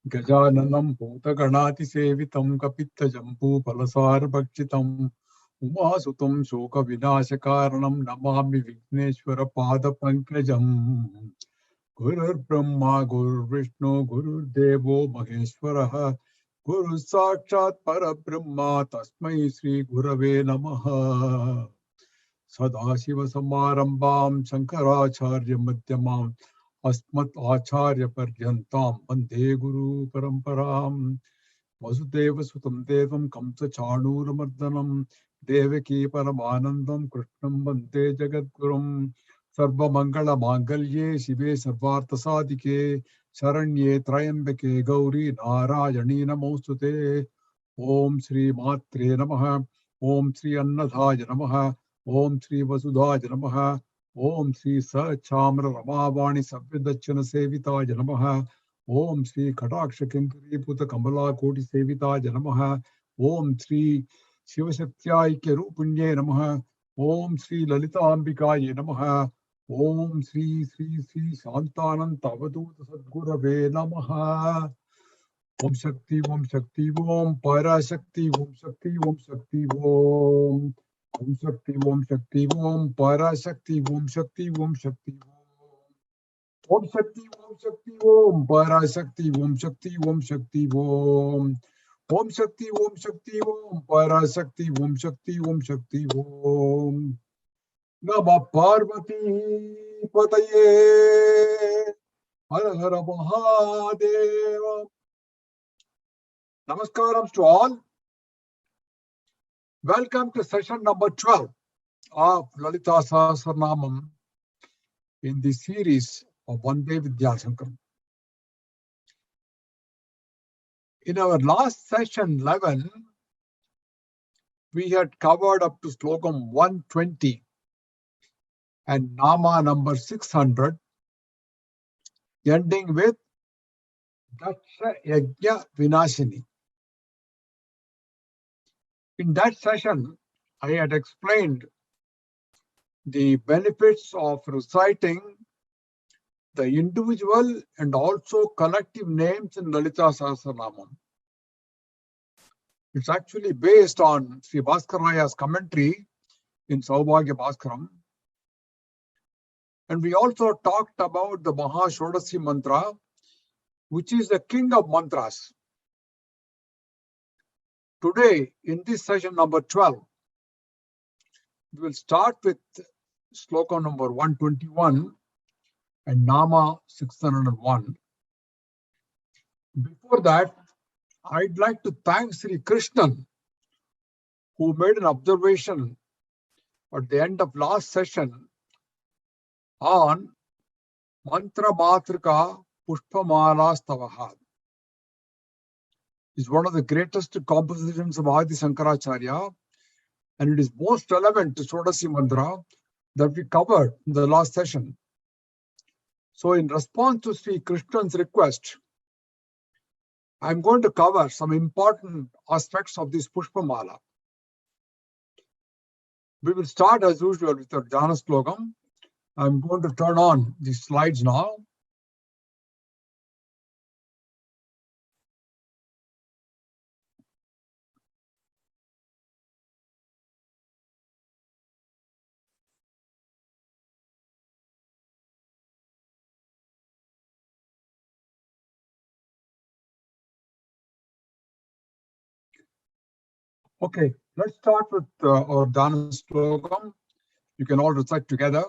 Gajananam Bhutaganati Sevitam Kapita Jambu Palasar Bhakshitam Umasutam Shoka Vinashakaranam Namami Vigneshwara Pada Pankajam Gurur Brahma Guru Vishnu Guru Devo Maheshwaraha Guru Sakshat Parabrahma Tasmai Sri Gurave Namaha Sadashiva Samarambam Shankaracharya Madhyamam Asmat Acharya Paryantam Vande Guru Paramparam Vasudeva Sutam Devam Kamsa Chanuramardanam Devaki Paramanandam Krishnam Vande Jagadgurum Sarva Mangala Mangalye Shive Sarvartha Sadike Sharanye Trayambake Gauri Narayani Namostute Om Shri Matre Namaha Om Shri Annadhaya Namaha Om Shri Vasudhaya Namaha Om Shri Sachamra Ramavani Savyadachana Sevitaya Namaha Om Shri Kataksha Kinkari Puta Kamala Koti Sevitaya Namaha Om Shri Shivashaktyaikya Rupunye Namaha Om Shri Lalita Ambikaye Namaha Om Shri Shantanam Tavaduta Sadgurave Namaha Om Shakti Om Shakti Om Parashakti Om Shakti Om Shakti Om Om Shakti Om Shakti Om Parashakti Om Shakti Om Shakti Om Shakti Om Shakti Om Parashakti Om Shakti Om Shakti Om Om Shakti Om Shakti Om Parashakti Om Shakti Om Shakti Om Namah Parvati Pataye Har Har Mahadeva. Namaskaram to all. Welcome to session number 12 of Lalitha Sahasranamam in the series of One Day Vidyasankam. In our last session 11, we had covered up to slokam 120 and Nama number 600, ending with Daksha Yajna Vinashini. In that session, I had explained the benefits of reciting the individual and also collective names in Lalitha Sahasranamam. It's actually based on Sri Bhaskaraya's commentary in Saubhagya Bhaskaram. And we also talked about the Maha Shodasi Mantra, which is the king of mantras. Today, in this session number 12, we will start with sloka number 121 and Nama 601. Before that, I'd like to thank Sri Krishnan, who made an observation at the end of last session on Mantra Matrika Pushpamala Stavaha. It's one of the greatest compositions of Adi Shankaracharya, and it is most relevant to Shodasi Mantra that we covered in the last session. So in response to Sri Krishnan's request, I'm going to cover some important aspects of this Pushpamala. We will start as usual with our Jnana Slokam. I'm going to turn on the slides now. Okay, let's start with our Jnana Slokam. You can all recite together.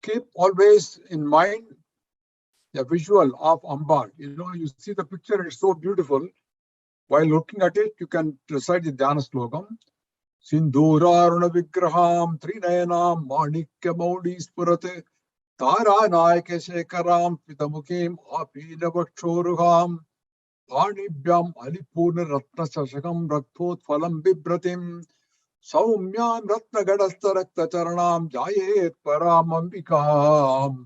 Keep always in mind the visual of Ambal. You know, you see the picture, it's so beautiful. While looking at it, you can recite the Jnana Slokam. Sindhuraruna Vigraham Trinayanam Manikya Maudi Spurate Tara Naike Shekaram Pitamukim Apina Vakshoruham Panibhyam Alipurna Ratna Sashakam Rakthot Phalam Bibratim Saumyam Ratna Gadasta Rakta Charanam Jayet Paramambikam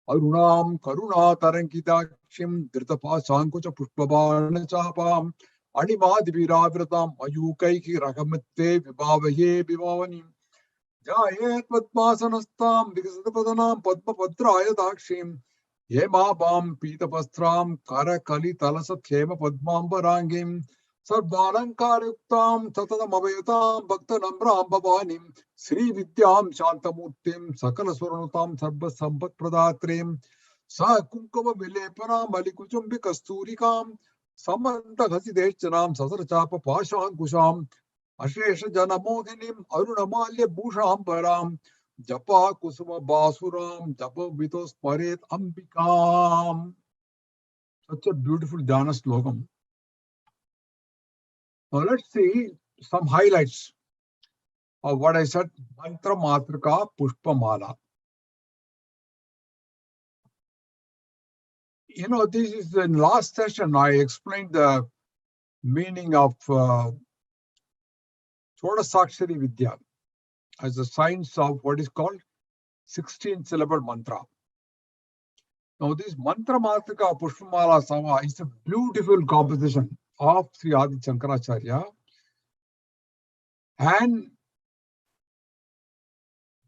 Arunam Karuna Tarankidakshim Dritapa Sankocha Pushpabana Chapam Animadiviravratam Mayukaiki Rakamate Vibhavaye Vibhavanim Jayet Padmasanastam Vikasatapadanam Padma Padraya Dakshim Hemabam Pitapastram Kara Kali Talasat Hema Padmambarangim Sarvalankar-yuktam Tatadam-abhayatam Bhakta-namram Bhavanim Sri Vidyam Shantamurtim Sakala Swaranatam Sarva Sampat Pradatrim Sa Kunkava Vilepana Malikuchumbi Kasturikam Samanta Hasidechanam Sasara Chapa Pashan Kusham Ashesha Janamodinim Arunamalya Bhusham Param Japa Kusuma Basuram Japa Vitos Paret Ambikam. Such a beautiful Jana slogam. Now let's see some highlights of what I said, Mantra Matrika Pushpamala. You know, this is in last session I explained the meaning of Shodasakshari Vidya as the science of what is called 16 syllable mantra. Now this Mantra Matrika Pushpamala Sama is a beautiful composition of Sri Adi Shankaracharya, and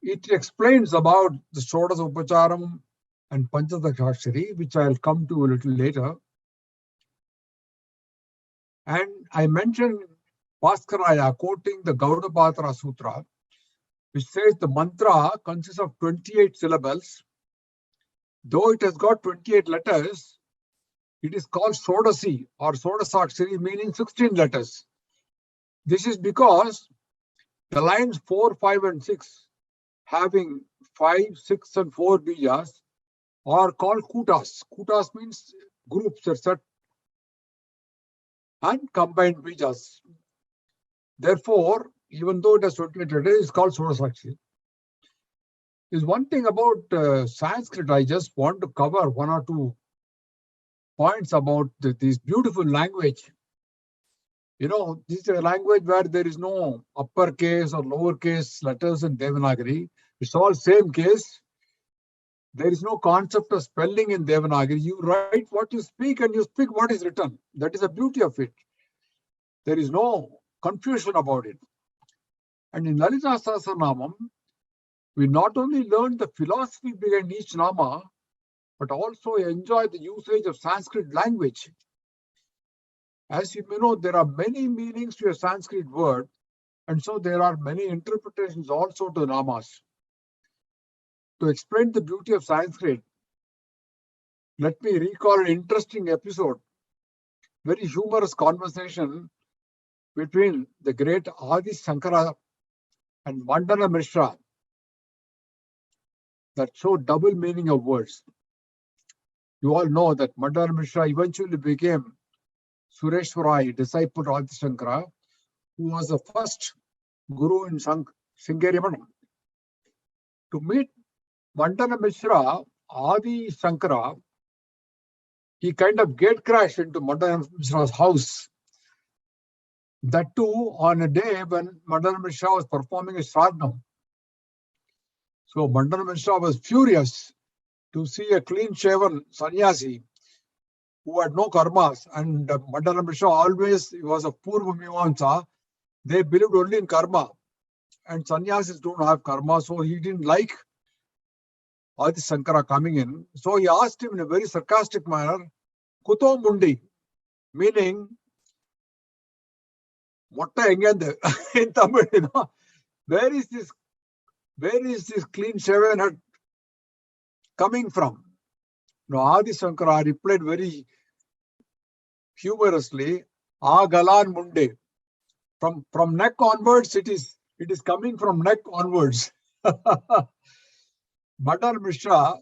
it explains about the Shodas Upacharam and Panchadakshari, which I'll come to a little later. And I mentioned Bhaskaraya quoting the Gaudapatra Sutra, which says the mantra consists of 28 syllables. Though it has got 28 letters, it is called Shodasi or Shodasakshari, meaning 16 letters. This is because the lines 4, 5, and 6, having 5, 6, and 4 bijas, are called Kutas. Kutas means groups, etc. and combined bijas. Therefore, even though it has 28 letters, it is called Shodasakshari. There's one thing about Sanskrit, I just want to cover one or two points about this beautiful language. You know, this is a language where there is no uppercase or lowercase letters in Devanagari. It's all same case. There is no concept of spelling in Devanagari. You write what you speak and you speak what is written. That is the beauty of it. There is no confusion about it. And in Lalitha Sahasranamam, we not only learn the philosophy behind each nama, but also enjoy the usage of Sanskrit language. As you may know, there are many meanings to a Sanskrit word, and so there are many interpretations also to namas. To explain the beauty of Sanskrit, let me recall an interesting episode, very humorous conversation between the great Adi Shankara and Mandana Mishra that showed double meaning of words. You all know that Mandana Mishra eventually became Sureshwarai, disciple of Adi Shankara, who was the first guru in Sringeri Manam. To meet Mandana Mishra, Adi Shankara, he kind of gate crashed into Mandana Mishra's house. That too on a day when Mandana Mishra was performing a Shradnam. So Mandana Mishra was furious to see a clean-shaven sannyasi who had no karmas, and Mandana Mishra always was a Purva Mimamsa. They believed only in karma, and sannyasis don't have karma, so he didn't like Adi Shankara coming in. So he asked him in a very sarcastic manner, Kuto Mundi, meaning, Motta engende in Tamil, you know, where is this clean-shaven head coming from? Now, Adi Shankara replied very humorously, Galan Munde. From neck onwards, it is coming from neck onwards. Mandana Mishra,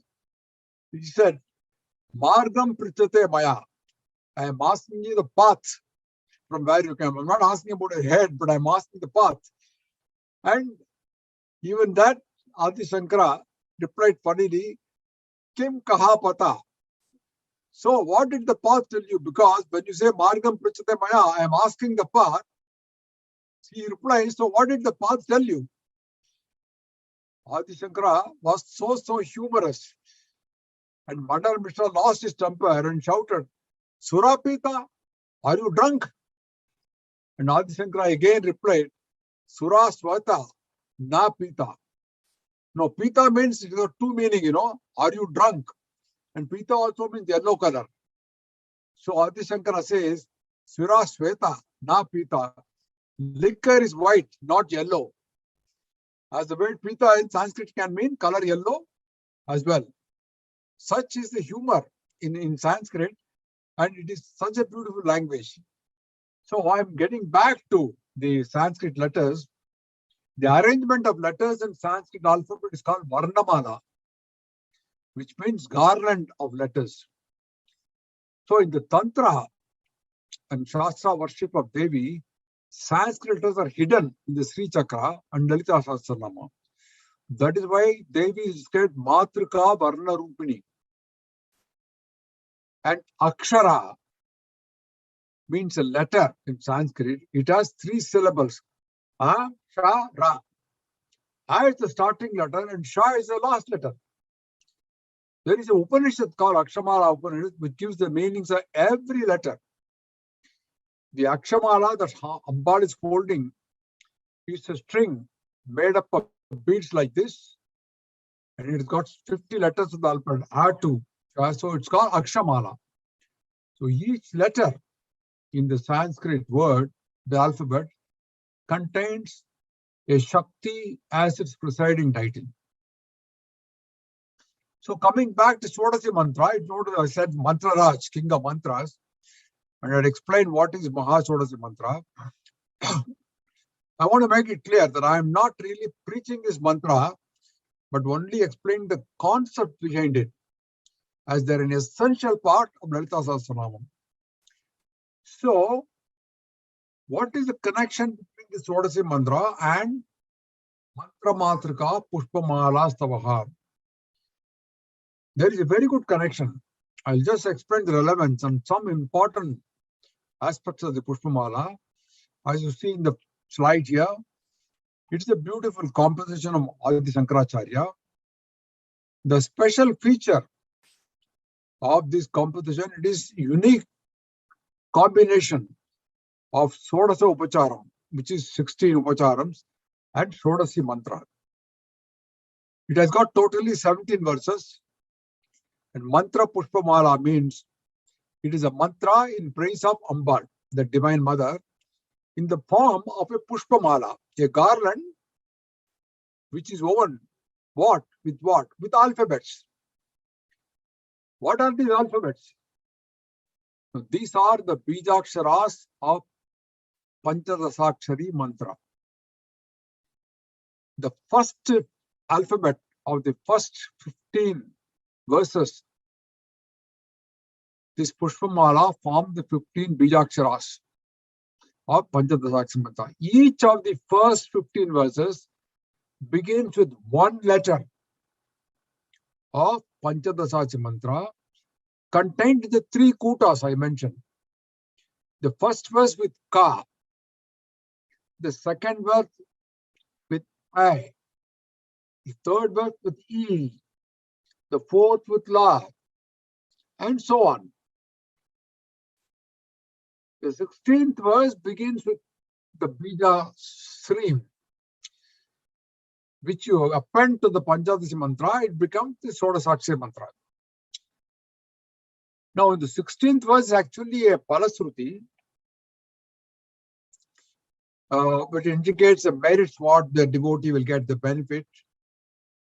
he said, Margam Prichate Maya. I am asking you the path from where you came. I'm not asking about your head, but I'm asking the path. And even that, Adi Shankara replied funnily, Kim Kaha Pata. So what did the path tell you? Because when you say Margam Prichate Maya, I am asking the path. He replies, so what did the path tell you? Adi Shankara was so humorous. And Mandana Mishra lost his temper and shouted, Surapita, are you drunk? And Adi Shankara again replied, Sura Swata, na Pita. No, Pita means it has two meaning, you know. Are you drunk? And Pita also means yellow color. So Adi Shankara says, Svira Sveta, na Pita. Liquor is white, not yellow. As the word Pita in Sanskrit can mean color yellow as well. Such is the humor in Sanskrit, and it is such a beautiful language. So I'm getting back to the Sanskrit letters. The arrangement of letters in Sanskrit alphabet is called Varnamala, which means garland of letters. So in the Tantra and Shastra worship of Devi, Sanskrit letters are hidden in the Sri Chakra and Lalitha Sahasranamam. That is why Devi is described Matrika Varna Rupini. And Akshara means a letter in Sanskrit. It has 3 syllables. A, Sha, Ra. A is the starting letter and Sha is the last letter. There is an Upanishad called Akshamala Upanishad, which gives the meanings of every letter. The Akshamala that Ambal is holding is a string made up of beads like this, and it's got 50 letters of the alphabet, A2. So it's called Akshamala. So each letter in the Sanskrit word, the alphabet, contains a Shakti as its presiding title. So coming back to Shodasi Mantra, I said Mantra Raj, king of mantras, and I'd explain what is Maha Shodasi Mantra. I want to make it clear that I am not really preaching this mantra, but only explaining the concept behind it, as they're an essential part of Lalitha Sahasranamam. So, what is the connection between the Shodasi Mantra and Mantra Matrika Pushpamala Stavaha? There is a very good connection. I'll just explain the relevance and some important aspects of the Pushpamala. As you see in the slide here, it's a beautiful composition of Adi Shankaracharya. The special feature of this composition, it is unique combination of Shodasa Upacharam, which is 16 Upacharams, and Shodasi Mantra. It has got totally 17 verses. And Mantra Pushpamala means it is a mantra in praise of Ambal, the Divine Mother, in the form of a Pushpamala, a garland which is woven what? With what? With alphabets. What are these alphabets? So these are the Bijaksharas of Panchadasakshari Mantra. The first alphabet of the first 15 verses, this Pushpamala form the 15 Bijaksharas of Panchadasakshari Mantra. Each of the first 15 verses begins with one letter of Panchadasakshari Mantra contained in the 3 Kutas I mentioned. The first verse with Ka, the second verse with I, the third verse with E, the fourth with La, and so on. The 16th verse begins with the Bija stream, which you append to the Panchadasi Mantra, it becomes the Shodasakshari Mantra. Now, in the 16th verse is actually a Palasruti, but it indicates the merits what the devotee will get the benefit.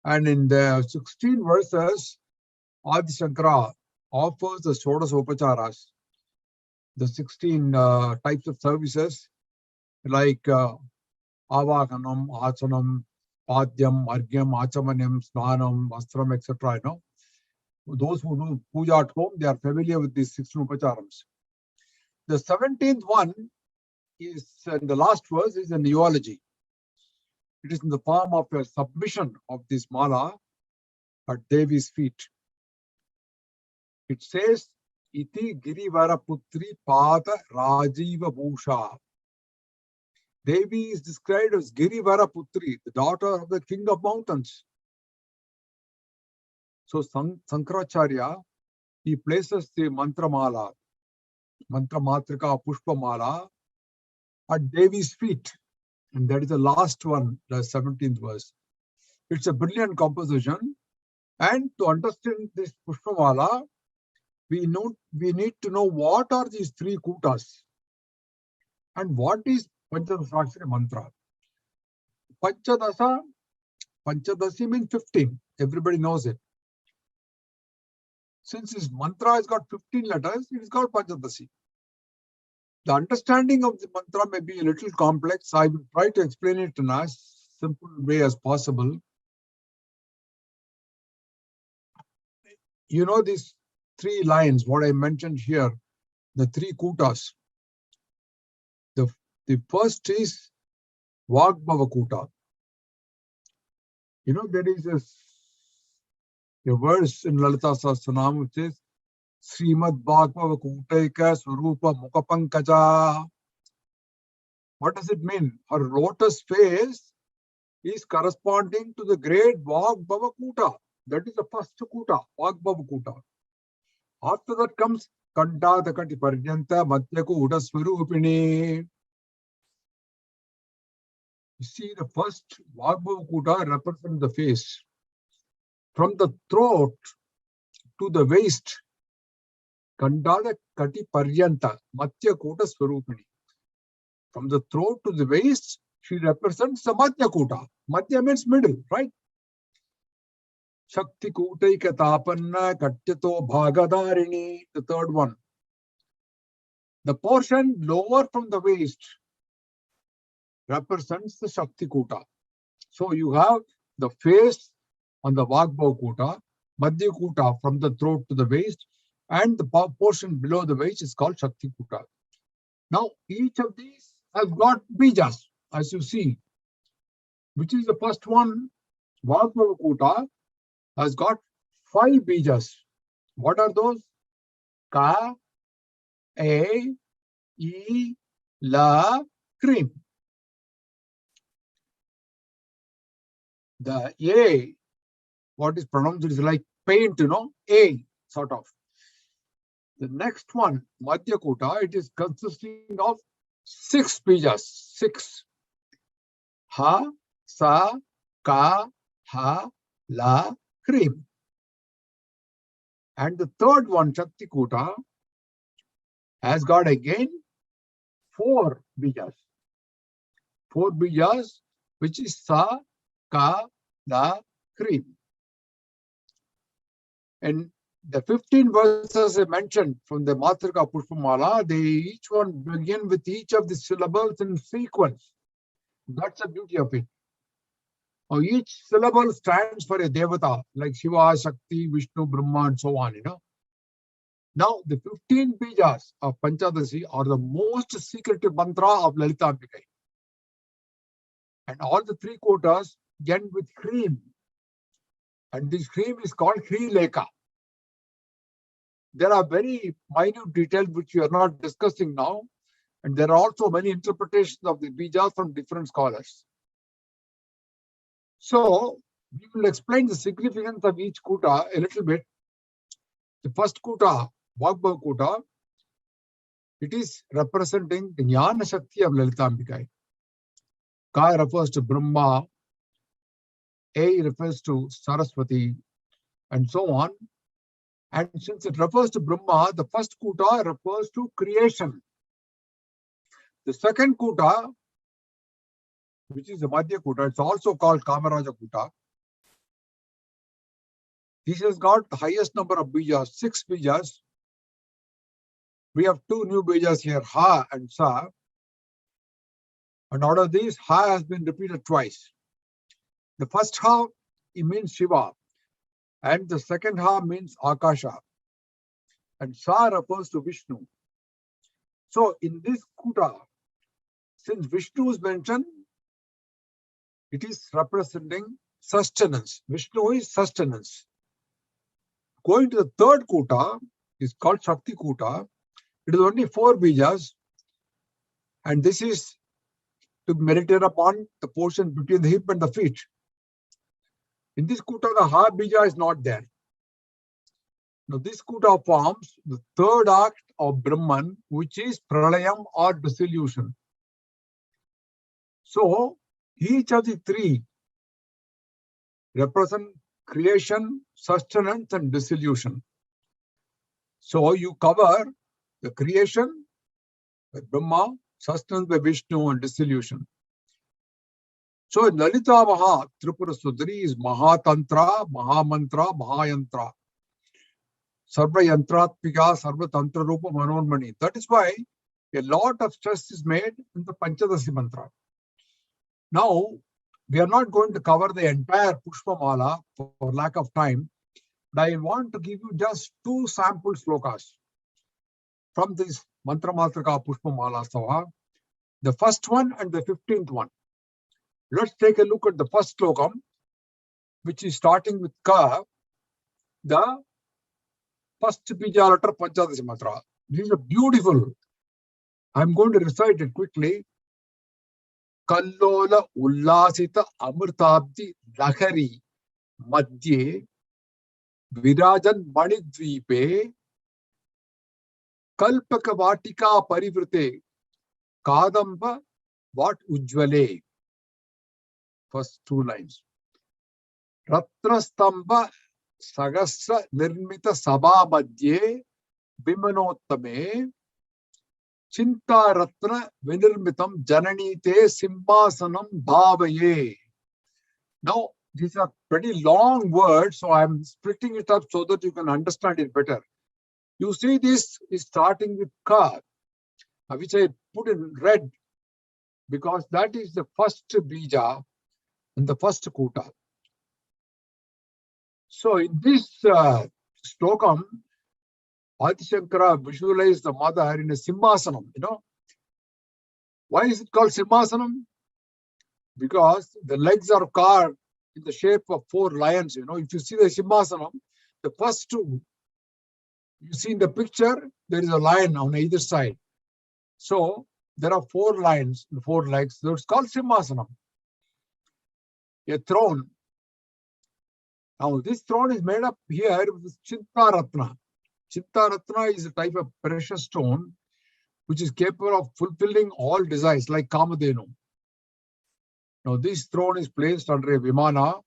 And in the 16 verses, Adi Shankara offers the Shodasa Upacharas, the 16 types of services like Avakanam, Achanam, Padyam, Argyam, Achamanyam, Snanam, Vastram, etc. Those who do puja at home, they are familiar with these 16 Upacharams. The 17th one is, and the last verse is a neology. It is in the form of a submission of this mala at Devi's feet. It says, Iti Girivara Putri Pada Rajiva Bhusha. Devi is described as Girivara Putri, the daughter of the king of mountains. So Sankaracharya, he places the mantra mala, mantra matrika pushpa mala at Devi's feet. And that is the last one, the 17th verse. It's a brilliant composition. And to understand this Pushpamala, we need to know what are these three kutas and what is Panchadasa mantra. Panchadasi means 15. Everybody knows it. Since his mantra has got 15 letters, it is called Panchadasi. The understanding of the mantra may be a little complex. I will try to explain it in as simple way as possible. You know these three lines, what I mentioned here, the three kutas. The first is Vagbhava Kuta. You know, there is a verse in Lalita Sahasranamam which says, Srimad Vagbhava Kutaika Swarupa Mukapankaja. What does it mean? Her lotus face is corresponding to the great Vagbhava Kuta. That is the first Kuta, Vagbhava Kuta. After that comes Kanta Dakati Paryanta Madhya Kuta Swarupini. You see, the first Vagbhava Kuta represents the face. From the throat to the waist, Kanda Dakati Paryanta Madhya Kuta Swarupini. From the throat to the waist, she represents the Madhya Kuta. Madhya means middle, right? Shakti Kuta Tapanna Katyato Bhagadarini, the third one. The portion lower from the waist represents the Shakti Kuta. So you have the face on the Vagbhava Kuta, Madhya Kuta from the throat to the waist, and the portion below the waist is called Shakti Kuta. Now, each of these has got bijas, as you see. Which is the first one? Vagbhava Kuta has got 5 bijas. What are those? Ka, A, E, La, Cream. The A, what is pronounced is like paint, you know, A, sort of. The next one, Madhya Kuta, it is consisting of 6 bijas. 6. Ha, Sa, Ka, Ha, La, Cream. And the third one, Shakti Kuta, has got again 4 bijas. 4 bijas, which is Sa, Ka, La, Cream. And the 15 verses I mentioned from the Matrika Pushpamala, they each one begin with each of the syllables in sequence. That's the beauty of it. Now, each syllable stands for a devata, like Shiva, Shakti, Vishnu, Brahma, and so on, you know. Now, the 15 bijas of Panchadasi are the most secretive mantra of Lalita Ambikai. And all the 3 quotas end with cream. And this cream is called Kri Lekha. There are very minute details which we are not discussing now. And there are also many interpretations of the bijas from different scholars. So, we will explain the significance of each kuta a little bit. The first kuta, Vagbhava Kuta, it is representing the Jnana Shakti of Lalita Ambikai. Ka refers to Brahma, A refers to Saraswati, and so on. And since it refers to Brahma, the first kuta refers to creation. The second kuta, which is the Madhya Kuta, it's also called Kamaraja Kuta. This has got the highest number of bijas, 6 bijas. We have 2 new bijas here, Ha and Sa. And out of these, Ha has been repeated twice. The first Ha, it means Shiva. And the second Ha means Akasha. And Sa refers to Vishnu. So in this kuta, since Vishnu is mentioned, it is representing sustenance. Vishnu is sustenance. Going to the third kuta is called Shakti Kuta. It is only 4 bijas. And this is to meditate upon the portion between the hip and the feet. In this kuta, the Ha bija is not there. Now, this kuta forms the third act of Brahman, which is pralayam or dissolution. So, each of the 3 represent creation, sustenance, and dissolution. So you cover the creation by Brahma, sustenance by Vishnu, and dissolution. So in Lalita Maha, Tripura Sudari is Mahatantra, Mahamantra, Mahayantra. Sarva Yantratmika, Sarva Tantra Rupa Manormani. That is why a lot of stress is made in the Panchadasi mantra. Now, we are not going to cover the entire Pushpamala for lack of time, but I want to give you just 2 sample slokas from this Mantra Matrika Pushpamala Stava, the first one and the 15th one. Let's take a look at the first slokam, which is starting with Ka, the first bija letter Panchadasi mantra. This is a beautiful. I'm going to recite it quickly. Kallola Ullasita Amritabdi Lahari Madhye Virajan Manidvipe Kalpaka Vatika Parivrite Kadamba Vat Ujvale. First 2 lines. Ratrastamba Sagasra Nirmita Sabha Madhye Bimanottame Chinta Ratna Vinirmitam Jananite Simhasanam Bhavaye. Now, these are pretty long words, so I'm splitting it up so that you can understand it better. You see, this is starting with Ka, which I put in red because that is the first bija and the first Kuta. So in this slokam, Adi Shankara visualized the mother in a Simhasanam. Why is it called Simhasanam? Because the legs are carved in the shape of 4 lions. If you see the Simhasanam, the first 2, you see in the picture, there is a lion on either side. So there are 4 lions, 4 legs. So it's called Simhasanam. A throne. Now this throne is made up here with Chintaratna. Chintaratna is a type of precious stone which is capable of fulfilling all desires like Kamadhenu. Now this throne is placed under a Vimana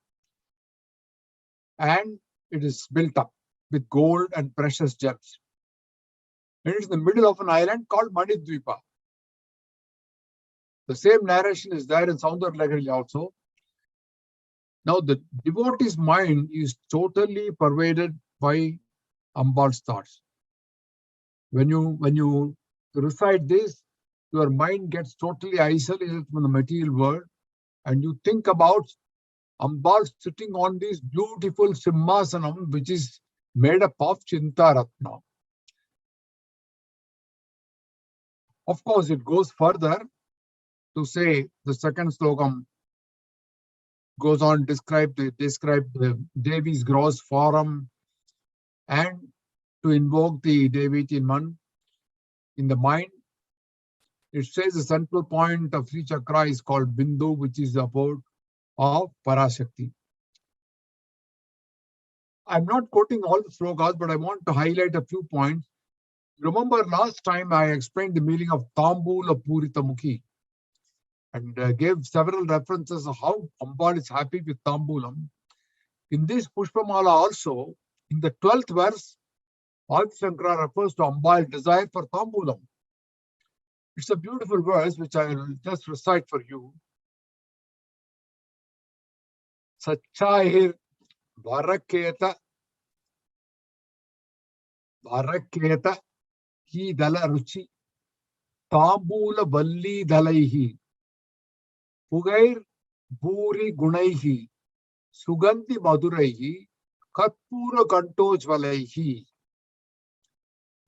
and it is built up with gold and precious gems. It is in the middle of an island called Manidvipa. The same narration is there in Soundarlahari also. Now the devotee's mind is totally pervaded by Ambal's thoughts. When you recite this, your mind gets totally isolated from the material world and you think about Ambal sitting on this beautiful Simhasanam which is made up of Chintaratna. Of course, it goes further to say the second slokam goes on to describe the Devi's gross form and to invoke the Devi Chinman in the mind. It says the central point of Sri Chakra is called Bindu, which is the abode of Parashakti. I'm not quoting all the slokas, but I want to highlight a few points. Remember last time I explained the meaning of Tambula Purita Mukhi and gave several references of how Ambal is happy with Tambulam. In this Pushpamala also, in the 12th verse, Adi Shankara refers to Ambal's desire for Tambulam. It's a beautiful verse which I will just recite for you. Sachahir Varaketa Hi Dala Ruchi Tambula Valli Dalaihi Pugair Buri Gunaihi Suganti Maduraihi Katpura Kantoj.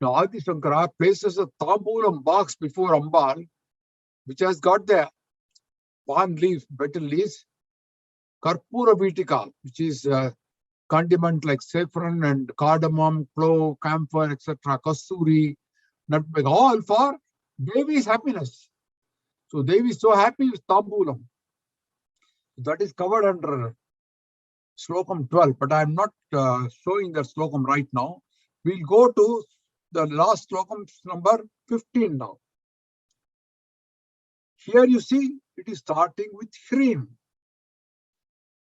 Now Adi Shankara places a tambulam box before Ambal, which has got the palm leaf, betel leaves, Karpura Vitika, which is condiment like saffron and cardamom, clove, camphor, etc., kasturi, nutmeg, all for Devi's happiness. So Devi is so happy with tambulam. That is covered under Slokam 12, but I am not showing that Slokam right now. We'll go to the last Slokam, number 15 now. Here you see it is starting with Hrim,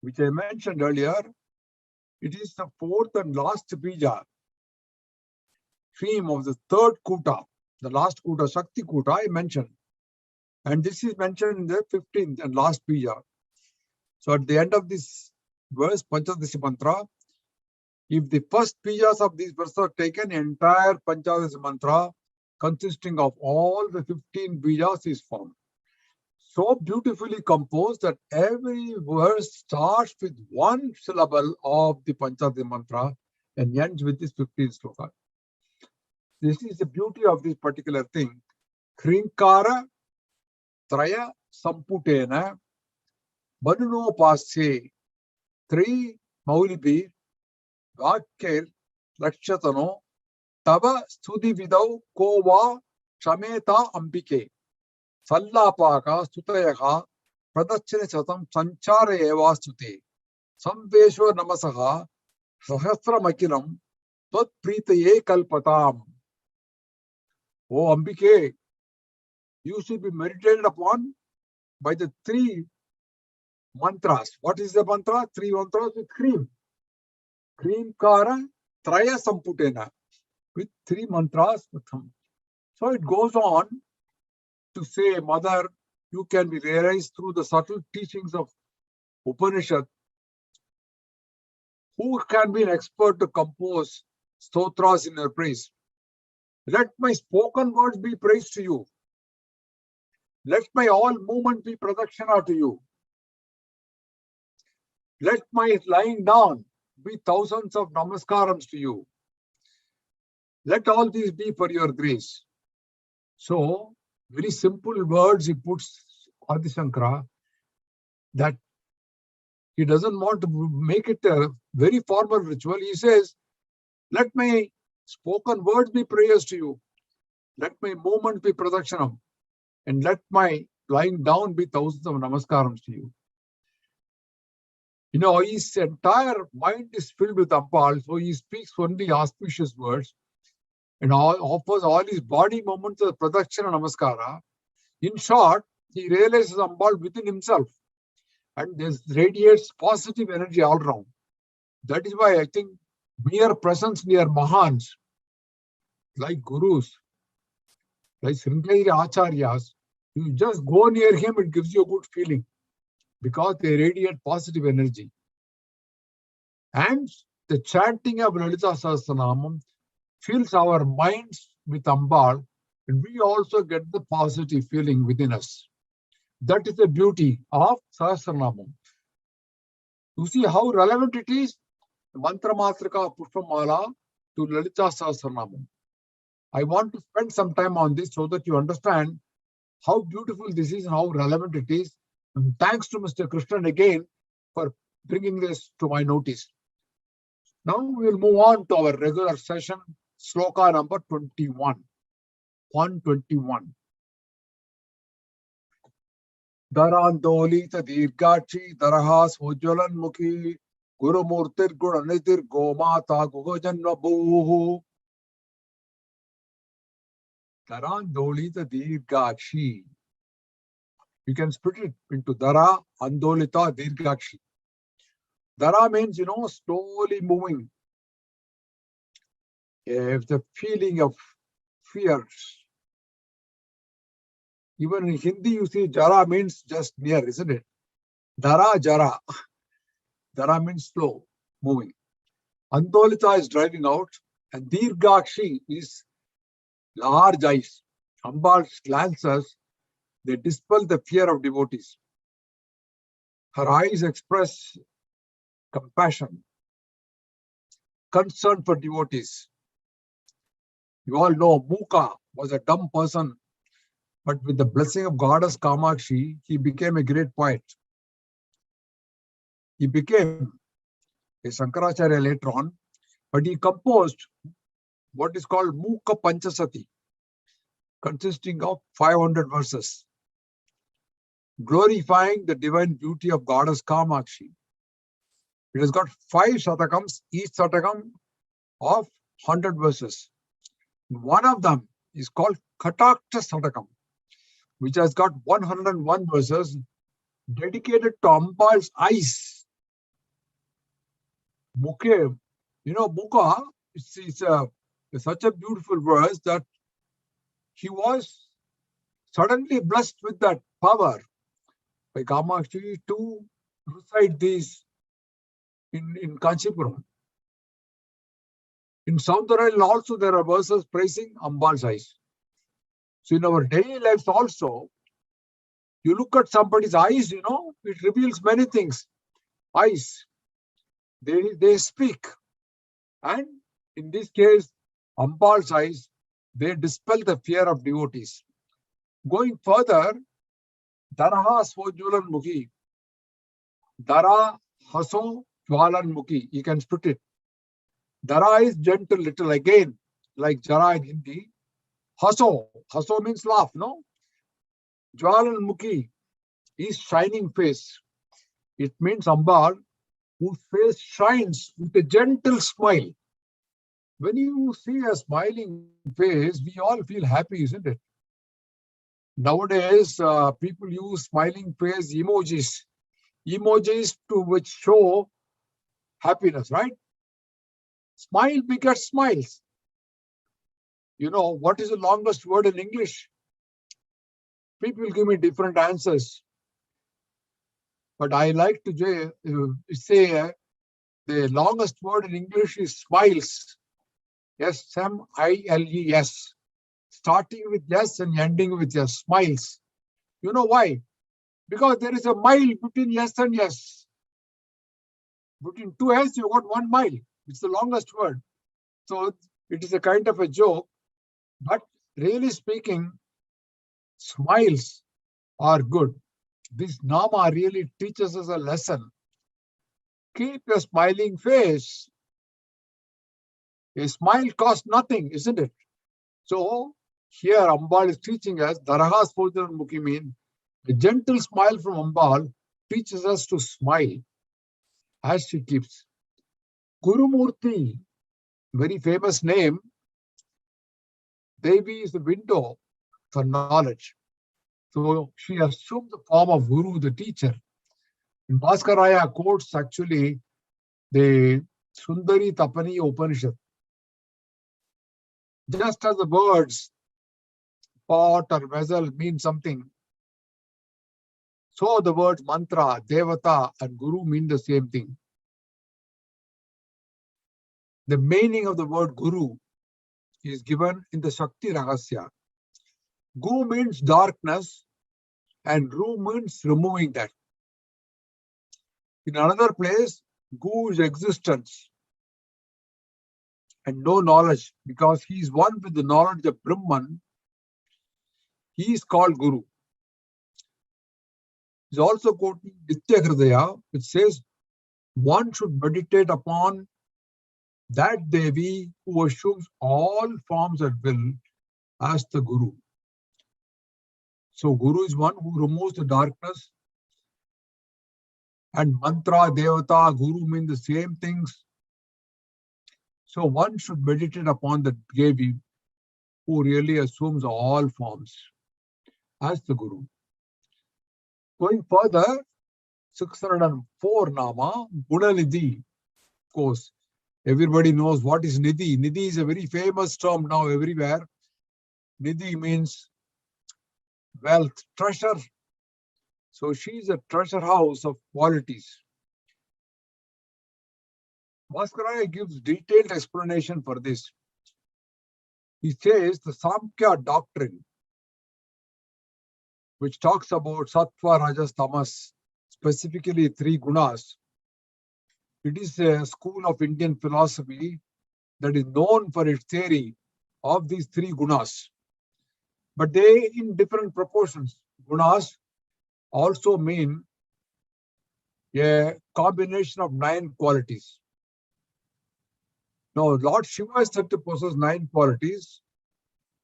which I mentioned earlier. It is the fourth and last bija, stream of the third Kuta, the last Kuta, Shakti Kuta, I mentioned. And this is mentioned in the 15th and last bija. So at the end of this verse, Panchadasi Mantra, if the first bijas of these verses are taken, entire Panchadasi Mantra consisting of all the 15 bijas is formed. So beautifully composed that every verse starts with one syllable of the Panchadasi Mantra and ends with this 15 sloka. This is the beauty of this particular thing. Krinkara Traya Samputena Manunopasye Tri Maulibi Vakir Lakshatano Tava Studi Vidau Kova Shameta Ambike Sallapaka Sutayaha Pradachine Satam Sanchara Eva Stute Samveshwa Namasaha Sahasra Makiram Tat Pritaye Kalpatam. Oh Ambike, you should be meditated upon by the three mantras. What is the mantra? Three mantras with cream. Cream Kara Traya Samputena. With three mantras. So it goes on to say, Mother, you can be realized through the subtle teachings of Upanishad. Who can be an expert to compose stotras in your praise? Let my spoken words be praise to you. Let my all movement be pradakshana to you. Let my lying down be thousands of namaskarams to you. Let all these be for your grace. So, very simple words he puts Adi Shankara, that he doesn't want to make it a very formal ritual. He says, let my spoken words be prayers to you. Let my movement be pradakshanam. And let my lying down be thousands of namaskarams to you. You know, his entire mind is filled with Ambal, so he speaks only auspicious words and offers all his body movements of pradakshana namaskara. In short, he realizes Ambal within himself and this radiates positive energy all around. That is why I think mere presence near Mahans, like Gurus, like Sringeri Acharyas, you just go near him, it gives you a good feeling because they radiate positive energy. And the chanting of Lalitha Sahasranamam fills our minds with Ambal, and we also get the positive feeling within us. That is the beauty of Sahasranamam. You see how relevant it is? Mantra Matrika Pushpamala to Lalitha Sahasranamam. I want to spend some time on this so that you understand how beautiful this is and how relevant it is. And thanks to Mr. Krishnan again for bringing this to my notice. Now we will move on to our regular session, sloka number 21. 121. Darandolita Dirgachi Darahas Ujjalan Mukhi Guru Murtir Guranitir Gomata Gugajanva Buhu. Darandolita Dirgachi. You can split it into Dara, Andolita, Dirgakshi. Dara means, slowly moving. If the feeling of fears. Even in Hindi, you see, Jara means just near, isn't it? Dara, Jara. Dara means slow, moving. Andolita is driving out, and Dirgakshi is large eyes. Ambal's glances, they dispel the fear of devotees. Her eyes express compassion, concern for devotees. You all know Muka was a dumb person, but with the blessing of Goddess Kamakshi, he became a great poet. He became a Shankaracharya later on, but he composed what is called Muka Panchasati, consisting of 500 verses, glorifying the divine beauty of Goddess Kamakshi. It has got 5 satakams, each satakam of 100 verses. One of them is called Katakta Satakam, which has got 101 verses dedicated to Ambal's eyes. Mukhe, Mukha, it's such a beautiful verse that he was suddenly blessed with that power by Kamakshi to recite these in Kanchipuram. In South India also there are verses praising Ambal's eyes. So in our daily lives also, you look at somebody's eyes, it reveals many things. Eyes, they speak. And in this case, Ambal's eyes, they dispel the fear of devotees. Going further, Daraha Svojwalan Mukhi. Dara Haso Jwalan Mukhi. You can split it. Dara is gentle little again, like Jara in Hindi. Haso means laugh, no? Jwalan Mukhi is shining face. It means Ambal, whose face shines with a gentle smile. When you see a smiling face, we all feel happy, isn't it? Nowadays, people use smiling face emojis to which show happiness, right? Smile begets smiles. What is the longest word in English? People give me different answers. But I like to say the longest word in English is smiles. S-M-I-L-E-S. Starting with yes and ending with yes. Smiles. You know why? Because there is a mile between yes and yes. Between two S, you got 1 mile. It's the longest word. So it is a kind of a joke. But really speaking, smiles are good. This Nama really teaches us a lesson. Keep a smiling face. A smile costs nothing, isn't it? So here Ambal is teaching us, Darahas Pujana Mukhi mean, a gentle smile from Ambal teaches us to smile as she keeps. Guru Murti, very famous name. Devi is the window for knowledge. So she assumed the form of Guru, the teacher. In Bhaskaraya quotes actually the Sundari Tapani Upanishad. Just as the words pot or vessel mean something, so the words mantra, devata and guru mean the same thing. The meaning of the word guru is given in the Shakti Rahasya. Gu means darkness and ru means removing that. In another place, Gu is existence and no knowledge, because he is one with the knowledge of Brahman. He is called Guru. He is also quoting Nitya Hridaya, which says one should meditate upon that Devi who assumes all forms at will as the Guru. So Guru is one who removes the darkness, and mantra, devata, guru mean the same things. So one should meditate upon the Devi who really assumes all forms as the Guru. Going further, 604 Nama, Gunanidhi. Of course, everybody knows what is Nidhi. Nidhi is a very famous term now everywhere. Nidhi means wealth, treasure. So she is a treasure house of qualities. Bhaskaraya gives detailed explanation for this. He says the Samkhya doctrine, which talks about Sattva, Rajas, Tamas, specifically 3 gunas. It is a school of Indian philosophy that is known for its theory of these 3 gunas. But they in different proportions. Gunas also mean a combination of 9 qualities. Now, Lord Shiva is said to possess 9 qualities.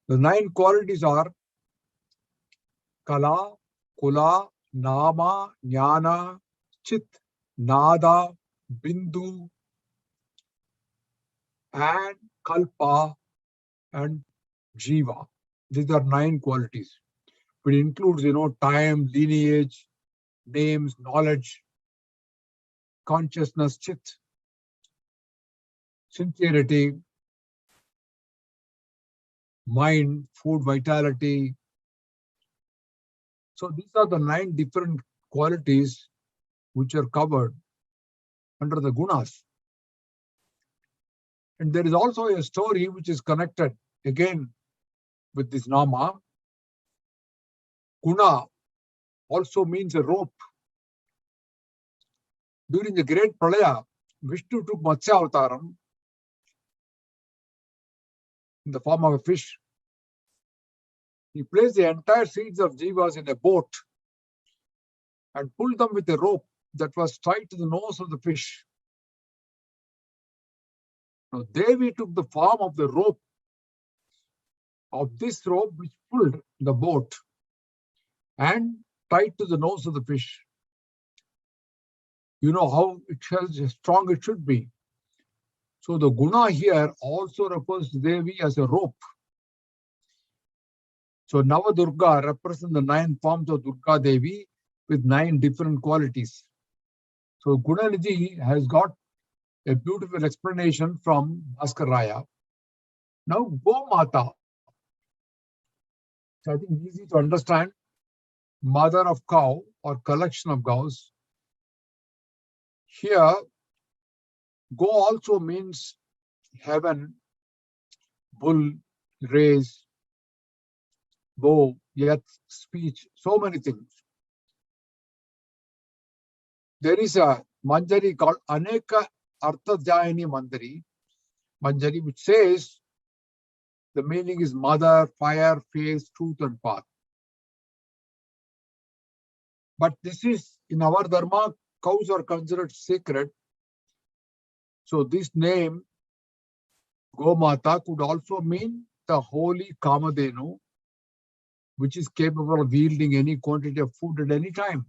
The 9 qualities are Kala, Kula, Nama, Jnana, Chit, Nada, Bindu, and Kalpa, and Jiva. These are 9 qualities. It includes, time, lineage, names, knowledge, consciousness, Chit. sincerity, mind, food vitality. So these are the 9 different qualities which are covered under the gunas. And there is also a story which is connected again with this nama. Guna also means a rope. During the great Pralaya, Vishnu took Matsya Avtaram in the form of a fish. He placed the entire seeds of jivas in a boat and pulled them with a rope that was tied to the nose of the fish. Now, Devi took the form of the rope, of this rope which pulled the boat and tied to the nose of the fish. You know how strong it should be. So the guna here also refers to Devi as a rope. So Navadurga represents the 9 forms of Durga Devi with 9 different qualities. So Gunanidhi has got a beautiful explanation from Bhaskaraya. Now Gomata. So I think easy to understand. Mother of cow or collection of cows. Here, Go also means heaven, bull, race, bow, yet, speech, so many things. There is a Manjari called Aneka Arthadhyayani Manjari, which says the meaning is mother, fire, face, truth, and path. But this is, in our dharma, cows are considered sacred. So this name, Gomata, could also mean the holy Kamadhenu, which is capable of yielding any quantity of food at any time.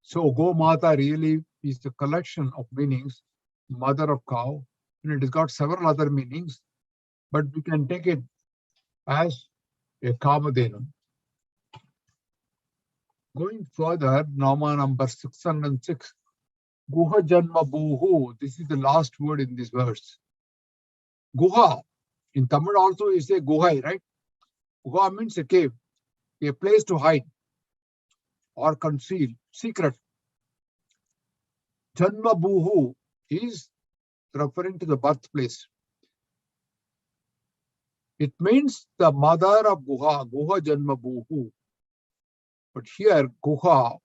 So Gomata really is the collection of meanings, mother of cow, and it has got several other meanings, but we can take it as a Kamadhenu. Going further, Nama number 606, Guha Janma Buhu. This is the last word in this verse. Guha, in Tamil also you say Guhai, right? Guha means a cave, a place to hide or conceal, secret. Janma Buhu is referring to the birthplace. It means the mother of Guha, Guha Janma Buhu. But here, Guha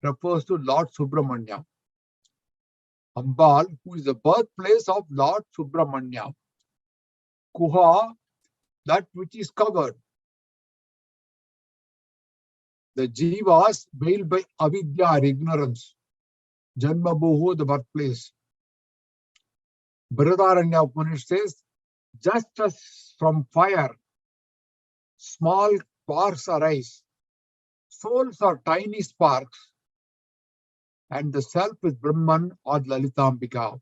refers to Lord Subramanian. Ambal, who is the birthplace of Lord Subramanian. Guha, that which is covered. The jivas veiled by avidya or ignorance. Janma Buhu, the birthplace. Brihadaranya Upanishad says, just as from fire, small sparks arise. Souls are tiny sparks, and the self is Brahman or Lalitambika.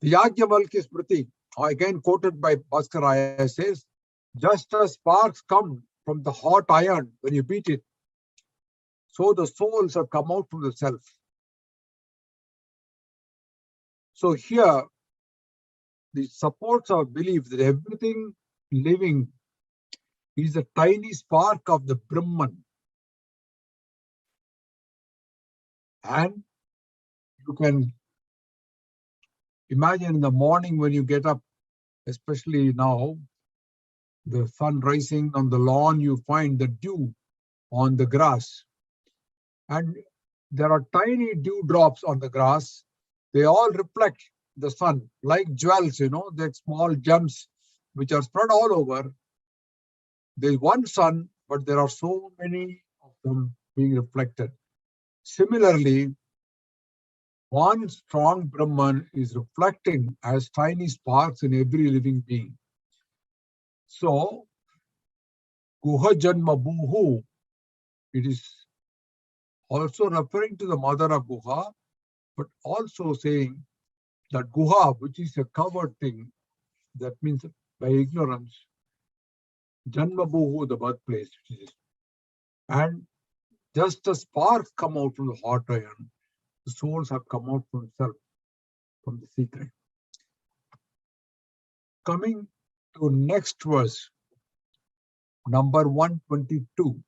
The Yajnavalkya Smriti, again quoted by Bhaskaraya, says, just as sparks come from the hot iron when you beat it, so the souls have come out from the self. So here, this supports our belief that everything living is a tiny spark of the Brahman. And you can imagine in the morning when you get up, especially now, the sun rising on the lawn, you find the dew on the grass. And there are tiny dewdrops on the grass. They all reflect the sun like jewels, that small gems which are spread all over. There's one sun, but there are so many of them being reflected. Similarly, one strong Brahman is reflecting as tiny sparks in every living being. So, Guha Janma Buhu, it is also referring to the mother of Guha, but also saying that Guha, which is a covered thing, that means by ignorance, Janma Buhu, the birthplace, and just as sparks come out from the hot iron, the souls have come out from self, from the secret. Coming to next verse, number 122.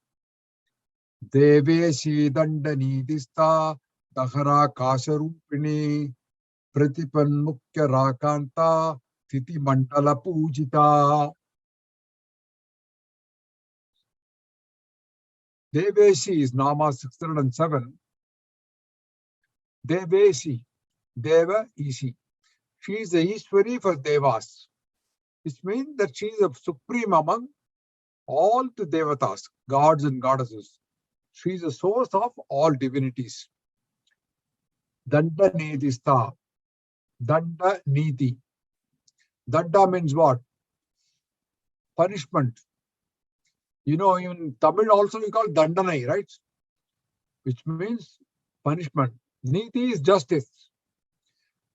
Deveshi Dandanidista Dahara Kasharupini Pratipanmukya Rakanta Titi Mantala Pujita. Deveshi is Nama 607. Deveshi, Deva Ishi. She is the Ishwari for Devas, which means that she is the supreme among all the Devatas, gods and goddesses. She is the source of all divinities. Danda Nidista. Danda Niti. Danda means what? Punishment. You know, in Tamil also we call Dandanai, right? Which means punishment. Niti is justice.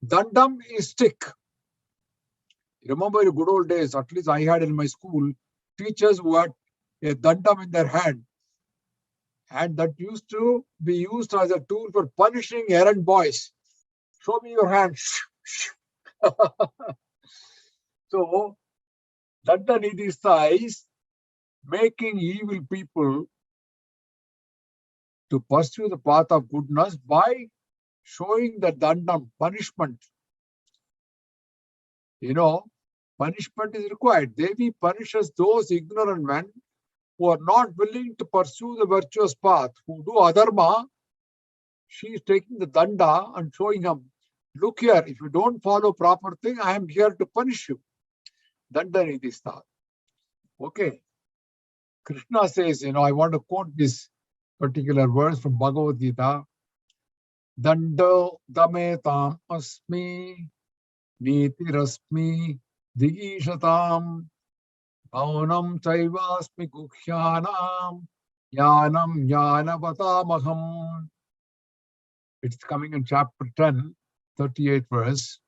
Dandam is stick. Remember in good old days, at least I had in my school, teachers who had a dandam in their hand. And that used to be used as a tool for punishing errant boys. Show me your hand. So, Danda Nidista is making evil people to pursue the path of goodness by showing the dandam, punishment. You know, punishment is required. Devi punishes those ignorant men who are not willing to pursue the virtuous path, who do adharma. She is taking the danda and showing him, look here, if you don't follow proper thing, I am here to punish you. Danda Nidista. Okay. Krishna says, you know, I want to quote this particular verse from Bhagavad Gita. Dando dametam asmi niti rasmi digishatam maunam chaivasmi gukhyanam jnanam jnanavatamaham. It's coming in chapter 10, 38 verse.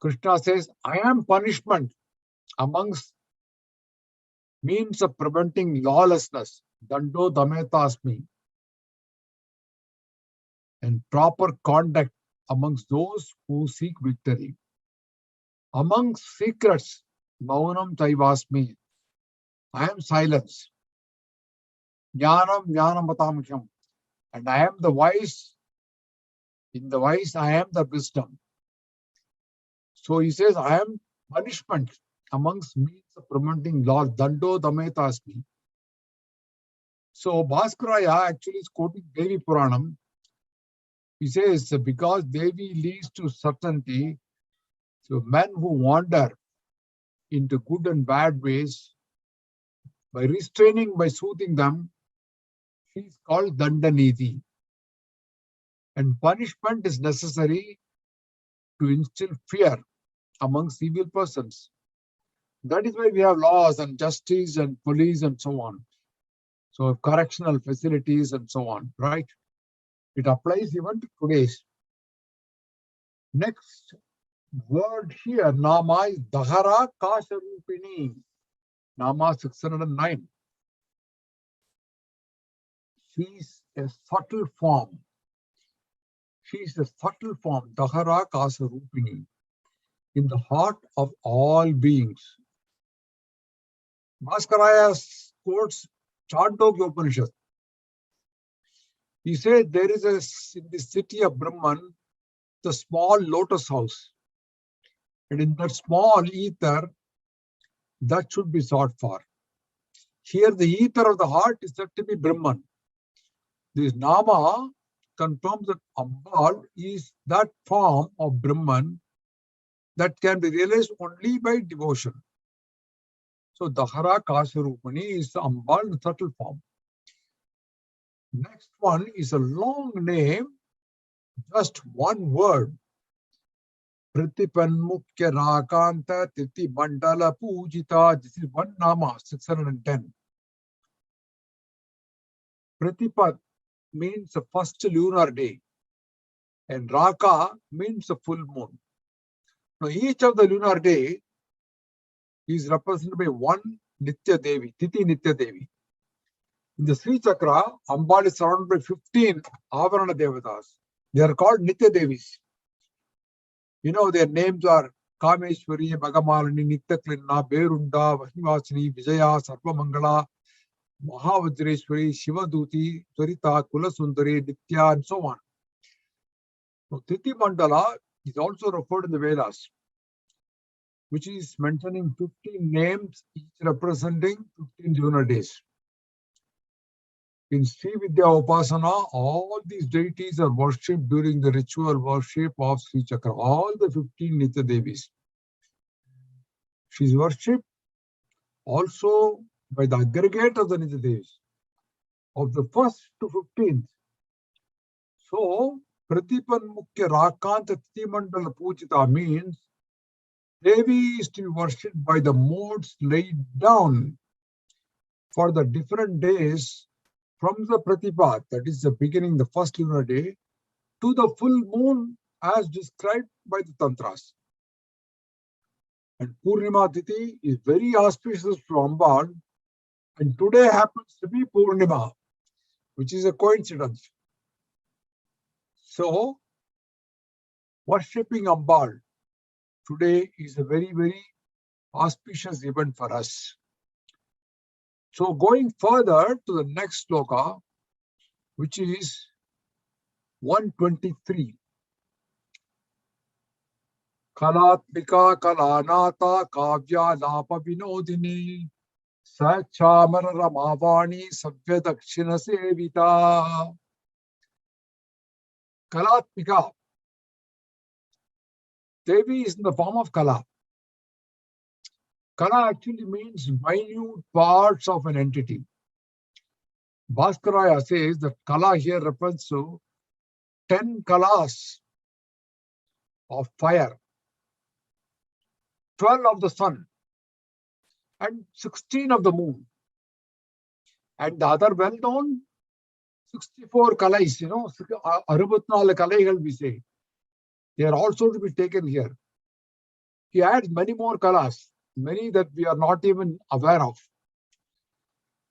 Krishna says, I am punishment amongst means of preventing lawlessness. Dando dametasmi. And proper conduct amongst those who seek victory. Amongst secrets, maunam taivasmi. I am silence. Jnanam jnanamatamham. And I am the wise. In the wise, I am the wisdom. So he says, I am punishment amongst means of preventing law. Dando dametasmi. So Bhaskaraya actually is quoting Devi Puranam. He says, because Devi leads to certainty, so men who wander into good and bad ways, by restraining, by soothing them, she is called Dandaniti. And punishment is necessary to instill fear amongst evil persons. That is why we have laws and justice and police and so on. So correctional facilities and so on, right? It applies even to today's. Next word here, Nama is Dahara Kasharupini. Nama 609. She is a subtle form. She is a subtle form, Dahara Kasharupini, in the heart of all beings. Bhaskaraya quotes Chandogya Upanishad. He said there is in the city of Brahman, the small lotus house. And in that small ether, that should be sought for. Here the ether of the heart is said to be Brahman. This Nama confirms that Ambal is that form of Brahman that can be realized only by devotion. So Dahara Kasharupani is the Ambal, the subtle form. Next one is a long name, just one word. Pratipanmukya Rakanta Titi Mandala Pujita. This is one Nama, 610. Pratipat means the first lunar day, and Raka means the full moon. Now each of the lunar day is represented by one Nitya Devi, Titi Nitya Devi. In the Sri Chakra, Ambal is surrounded by 15 Avarana Devatas. They are called Nitya Devis. You know, their names are Kameshwari, Bagamalani, Nitya Berunda, Vahivachini, Vijaya, Sarvamangala, Mahavajreshwari, Shivaduti, Tvarita, Kulasundari, Nitya, and so on. So, Titi Mandala is also referred in the Vedas, which is mentioning 15 names, each representing 15 lunar days. In Sri Vidya Upasana, all these deities are worshipped during the ritual worship of Sri Chakra, all the 15 Nitya Devis. She is worshipped also by the aggregate of the Nitya Devis, of the 1st to 15th. So, Pratipan Mukhya Rakanta Titi Mandala Pujita means Devi is to be worshipped by the modes laid down for the different days from the Pratipat, that is the beginning, the first lunar day, to the full moon as described by the Tantras. And Purnima Titi is very auspicious to Ambal, and today happens to be Purnima, which is a coincidence. So, worshipping Ambal today is a very, very auspicious event for us. So, going further to the next sloka, which is 123. Kalatmika Kalanata Kavya Lapa Vinodini Sachamara Ramavani Savya Dakshina Sevita. Kalatmika. Devi is in the form of Kala. Kala actually means minute parts of an entity. Bhaskaraya says that Kala here refers to 10 Kalas of fire, 12 of the sun, and 16 of the moon. And the other well-known 64 Kalais, 64 Kalaigal we say. They are also to be taken here. He adds many more Kalas, many that we are not even aware of.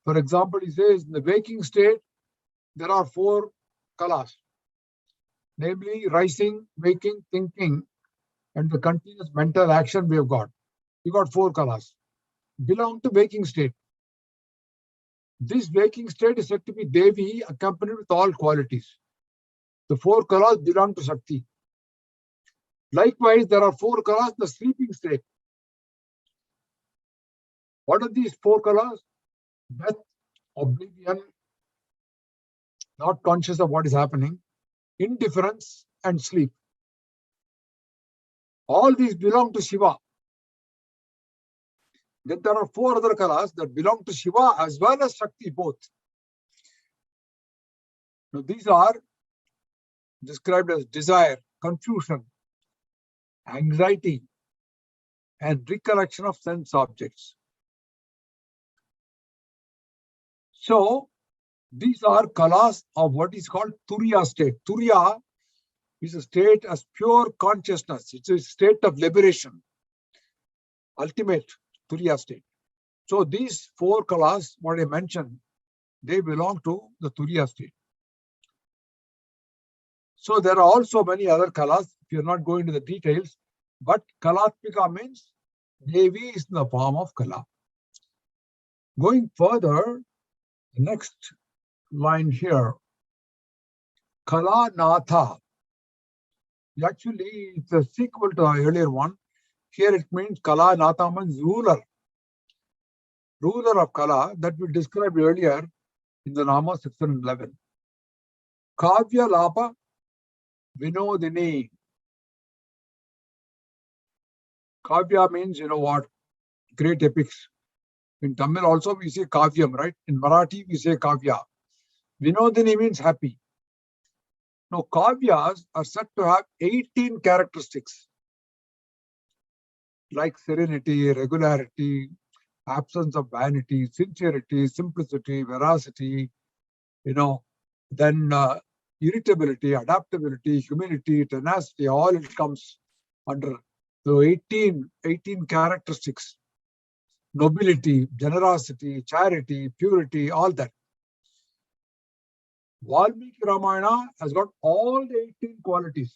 For example, he says in the waking state, there are 4 Kalas, namely rising, waking, thinking, and the continuous mental action we have got. We got 4 Kalas. Belong to waking state. This waking state is said to be Devi accompanied with all qualities. The 4 Kalas belong to Shakti. Likewise, there are 4 Kalas in the sleeping state. What are these 4 Kalas? Death, oblivion, not conscious of what is happening, indifference, and sleep. All these belong to Shiva. Then there are 4 other Kalas that belong to Shiva as well as Shakti both. Now these are described as desire, confusion, anxiety, and recollection of sense objects. So these are Kalas of what is called Turiya state. Turiya is a state as pure consciousness. It's a state of liberation. Ultimate Turiya state. So these 4 Kalas, what I mentioned, they belong to the Turiya state. So there are also many other Kalas, if you're not going into the details, but Kalatmika means Devi is in the form of Kala. Going further, the next line here, Kala Natha. Actually, it's a sequel to the earlier one. Here it means Kala Natha means ruler. Ruler of Kala that we described earlier in the Nama 611. Kavya Lapa Vinodini. Kavya means, what? Great epics. In Tamil also we say Kavyam, right? In Marathi we say Kavya. Vinodini means happy. Now, Kavyas are said to have 18 characteristics like serenity, regularity, absence of vanity, sincerity, simplicity, veracity, then irritability, adaptability, humility, tenacity, all it comes under. So 18 characteristics. Nobility, generosity, charity, purity, all that. Valmiki Ramayana has got all the 18 qualities.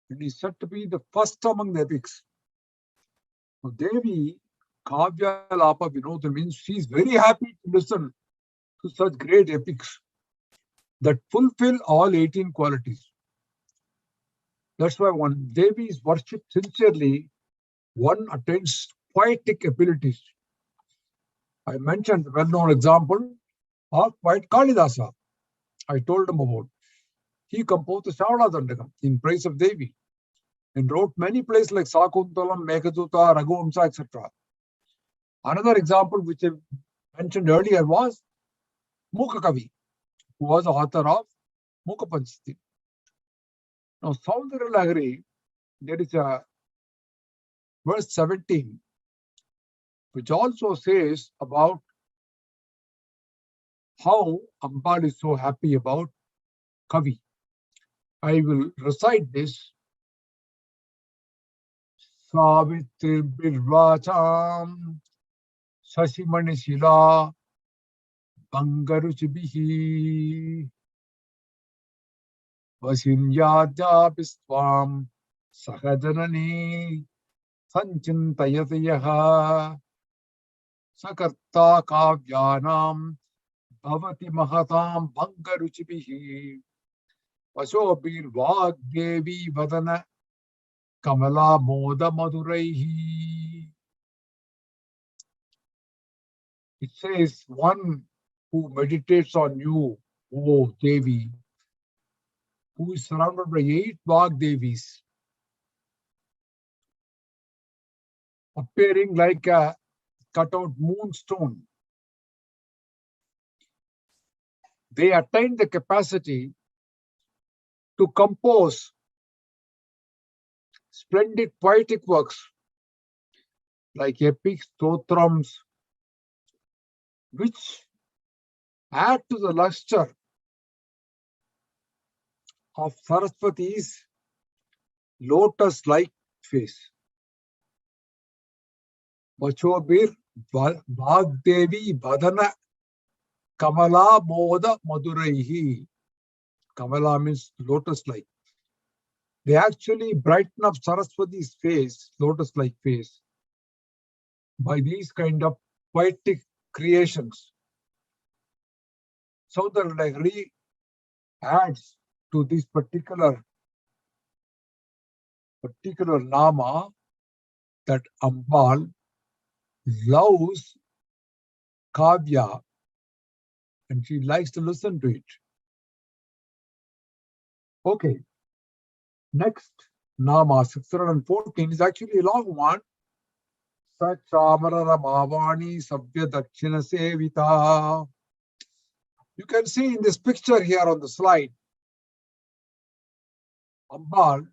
It is said to be the first among the epics. So Devi Kavya Lapa Vinodam means she is very happy to listen to such great epics that fulfill all 18 qualities. That's why one Devi is worshipped sincerely, one attains poetic abilities. I mentioned the well-known example of poet Kalidasa. I told him about. He composed the Shavana Dandakam in praise of Devi and wrote many plays like Sakuntalam, Meghaduta, Raghuvamsa, etc. Another example which I mentioned earlier was Mukha Kavi, who was the author of Mukha Panchati. Now, Saundara Lahari, there is a verse 17, which also says about how Ambal is so happy about Kavi. I will recite this. Savitri Birvacham Sashimani Shila Bangaruchibihi Vasinyadya Bistvam Sahajanani Sanchintayatayaha Sakarta Kavyanam Bhavati Mahatam Bangaruchibihi Vashobir Vagdevi Vadana Kamala Moda Maduraihi. It says, one who meditates on you, O Devi, who is surrounded by 8 Vagdevis, appearing like a cut-out moonstone. They attain the capacity to compose splendid poetic works like epic stotrams, which add to the luster of Saraswati's lotus-like face. Vachobir Vagdevi Vadana Kamala Moda Maduraihi. Kamala means lotus-like. They actually brighten up Saraswati's face, lotus-like face, by these kind of poetic creations. So the Lahari adds to this particular nama that Ambal loves Kavya and she likes to listen to it. Okay. Next nama, 614, is actually a long one. Sachamara Ramavani Sabya Dakshina Sevita. You can see in this picture here on the slide, Ambal,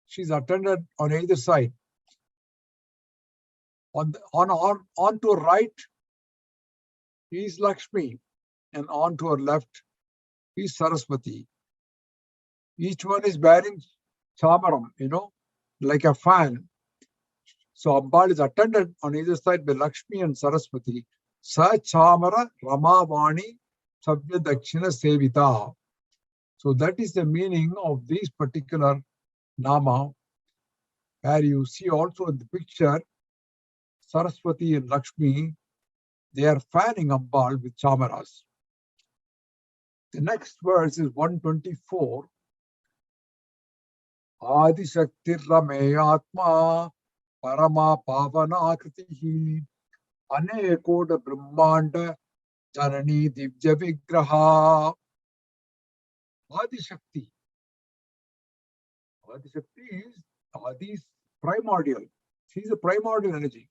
she's attended on either side. On to her right is Lakshmi, and on to her left is Saraswati. Each one is bearing chamaram, like a fan. So Ambal is attended on either side by Lakshmi and Saraswati. Sa Chamara Ramavani Sabya Dakshina Sevita. So that is the meaning of this particular nama, where you see also in the picture Saraswati and Lakshmi, they are fanning Ambal with chamaras. The next verse is 124. Adi Shakti Rameyatma Parama Pavana Kritihi Anekoda Brahmanda Janani Divya Vigraha. Adi Shakti. Adi Shakti is Adi's primordial. She is a primordial energy.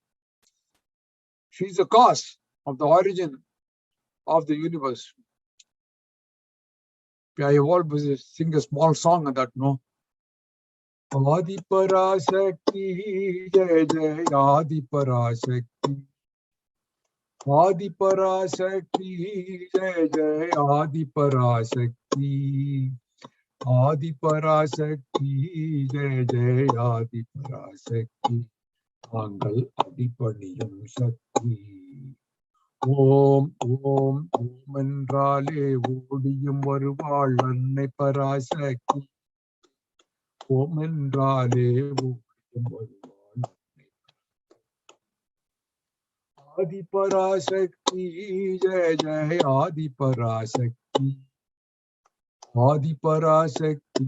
She is the cause of the origin of the universe. I always sing a small song on that, no? Adi Parashakti, Jai Jai Adi Parashakti. Adi Parashakti, Jai Jai Adi Parashakti. Adi Parashakti, Jai Jai Adi Parashakti. Mangal Adi Paniyam Shakti. Om, Om, Om Endrale, Odiyum Varuvall, Annai Parashakti. Om Endrale, Odiyum Varuvall. Adi Parashakti, Jai Jai Adi Parashakti. Adi Parashakti,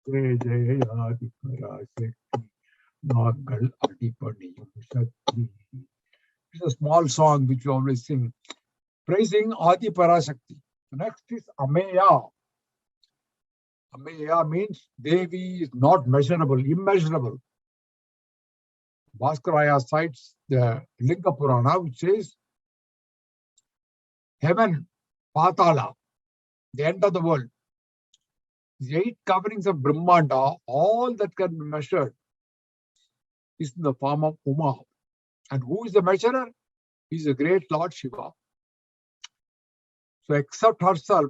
Jai Jai Adi Parashakti. Nagal Adipaniyam Shakti. It's a small song which we always sing, praising Adi Parashakti. Next is Ameya. Ameya means Devi is not measurable, immeasurable. Bhaskaraya cites the Linga Purana, which says heaven, Patala, the end of the world. The 8 coverings of Brahmanda, all that can be measured, is in the form of Uma. And who is the measurer? He is the great Lord Shiva. So except herself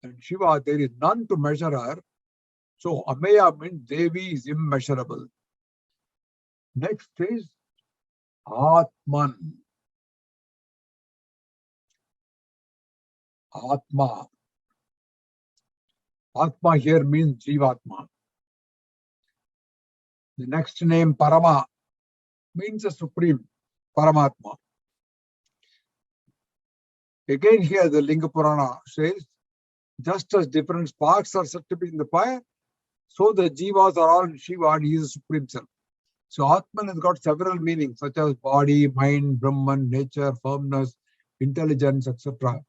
and Shiva, there is none to measure her. So Ameya means Devi is immeasurable. Next is Atman. Atma. Atma here means Jivatma. The next name Parama means the Supreme, Paramatma. Again here the Linga Purana says, just as different sparks are said to be in the fire, so the Jivas are all in Shiva and he is the Supreme Self. So Atman has got several meanings such as body, mind, Brahman, nature, firmness, intelligence, etc.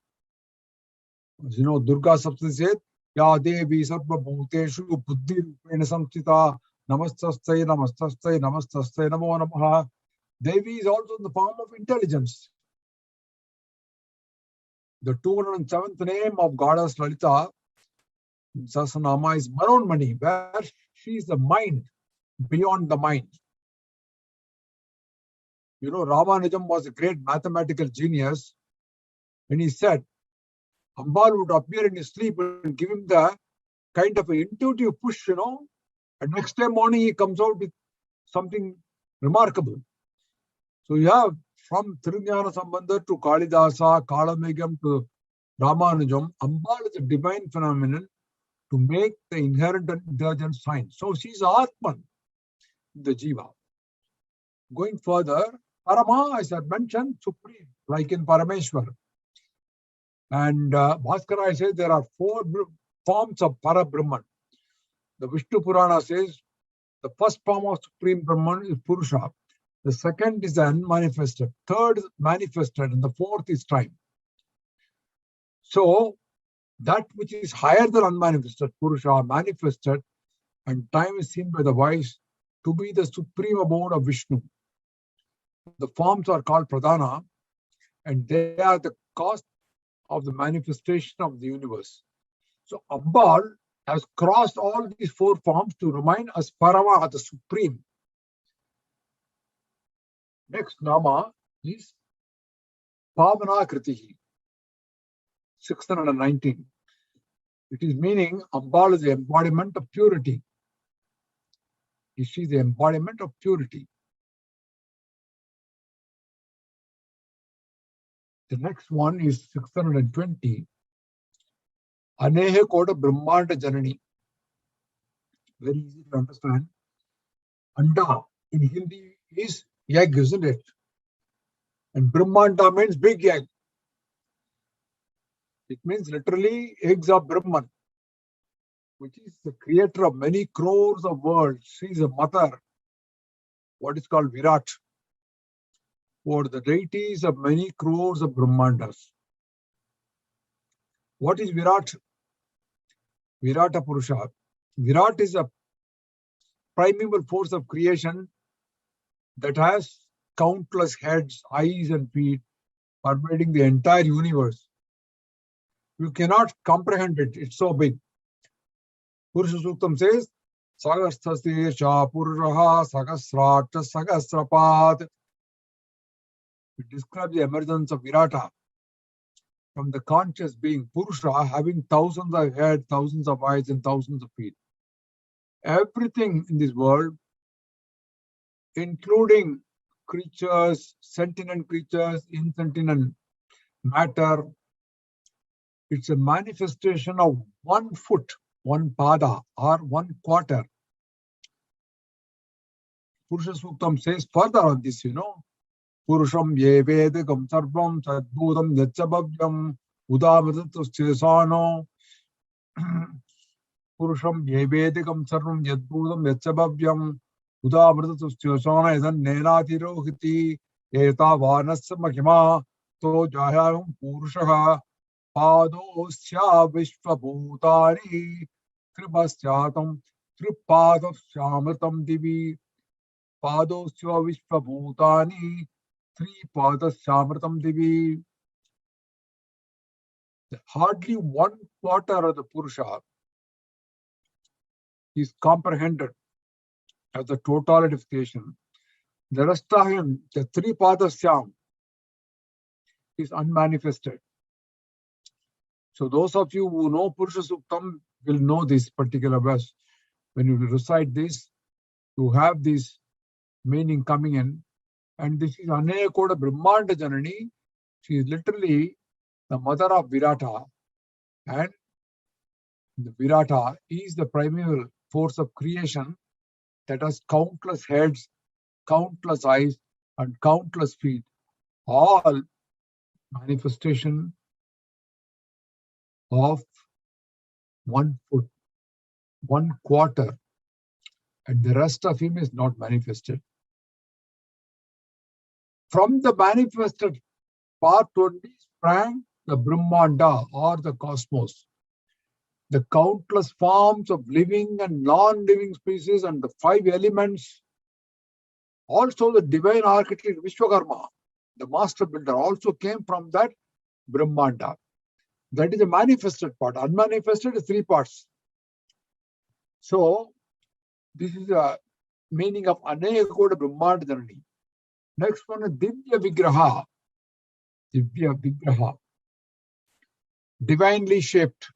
As you know, Durga Saptati said, Ya Devi Sarva Bhuteshu Buddhi Rupena Samstita Namastastai Namastastai Namastastai Namo Namaha. Devi is also in the form of intelligence. The 207th name of goddess Lalitha in Sahasranamam is Maronmani, where she is the mind beyond the mind. You know, Ramanujam was a great mathematical genius, and he said Ambal would appear in his sleep and give him the kind of an intuitive push, and next day morning he comes out with something remarkable. So you have from Thirugnana Sambandha to Kalidasa, Kalamegam to Ramanujam, Ambal is a divine phenomenon to make the inherent intelligence shine. So she is Atman, the Jiva. Going further, Parama, as I mentioned, Supreme, like in Parameshwar. And Bhaskara says there are 4 forms of Parabrahman. The Vishnu Purana says the first form of Supreme Brahman is Purusha. The second is the unmanifested. Third is manifested. And the fourth is time. So that which is higher than unmanifested, Purusha, manifested, and time is seen by the wise to be the supreme abode of Vishnu. The forms are called Pradhana, and they are the cause of the manifestation of the universe. So Ambal has crossed all these 4 forms to remain as Parama, the supreme. Next Nama is Pavana Kritihi, 619. It is meaning Ambal is the embodiment of purity. She is the embodiment of purity. The next one is 620. Aneha Koda Brahmanda Janani. Very easy to understand. Anda in Hindi is egg, isn't it? And Brahmanda means big egg. It means literally eggs of Brahman, which is the creator of many crores of worlds. She is a mother, what is called Virat, for the deities of many crores of Brahmandas. What is Virat? Virata Purusha. Virat is a primeval force of creation that has countless heads, eyes, and feet, pervading the entire universe. You cannot comprehend it, it's so big. Purusha Suktam says, Sahasrasya Purushaha Sahasrata Sahasrapat. It describes the emergence of Virata from the conscious being Purusha, having thousands of heads, thousands of eyes, and thousands of feet. Everything in this world, including creatures, sentient creatures, insentient matter. It's a manifestation of 1 foot, 1 pada, or 1 quarter. Purusha Suktam says further on this, Purusham yevedikam sarvam sadbhudam yachabhavyam udamritasano. Purusham yevedikam sarvam yadbhudam yachabhavyam udamritasana idan nenatirohiti eta vanasya mahima to jayam purushaha padosya vishvabhutani tripasyatam tripadashyamritam divi padosya vishvabhutani tripadashyamritam divi. Hardly 1 quarter of the Purusha is comprehended as the totality of creation. The rest of him, the Tripadasyam, is unmanifested. So those of you who know Purusha Suktam will know this particular verse. When you recite this, you have this meaning coming in. And this is Aneyakoda Brahmanda Janani. She is literally the mother of Virata. And the Virata is the primeval force of creation that has countless heads, countless eyes, and countless feet. All manifestation of 1 foot, 1 quarter, and the rest of him is not manifested. From the manifested part only sprang the Brahmanda or the cosmos. The countless forms of living and non-living species and the 5 elements. Also the divine architect Vishwakarma, the master builder, also came from that Brahmanda. That is the manifested part. Unmanifested is 3 parts. So this is the meaning of Aneyakoda Brahmanda Janani. Next one is Divya Vigraha. Divya Vigraha. Divinely shaped.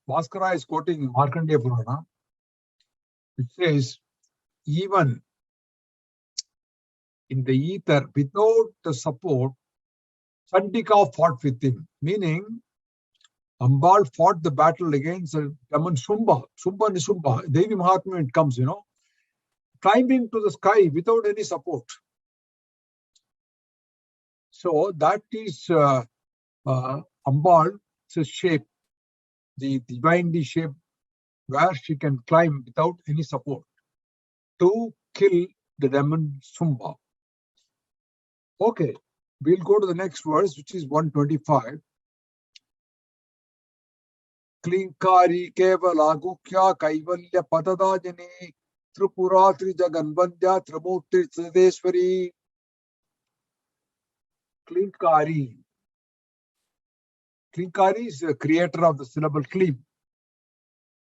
Bhaskara is quoting Markandeya Purana. It says, even in the ether, without the support, Chandika fought with him. Meaning, Ambal fought the battle against the demon Shumba. Shumba Nishumba. Devi Mahatma, it comes, climbing to the sky without any support. So that is Ambal's shape, the divinely shaped, where she can climb without any support to kill the demon Shumba. Okay, we'll go to the next verse, which is 125. Klinkari kevala gukya kaivalya padadajani tripura trijaganvandya trimurti trideshwari. Klinkari. Klinkari is the creator of the syllable Klim.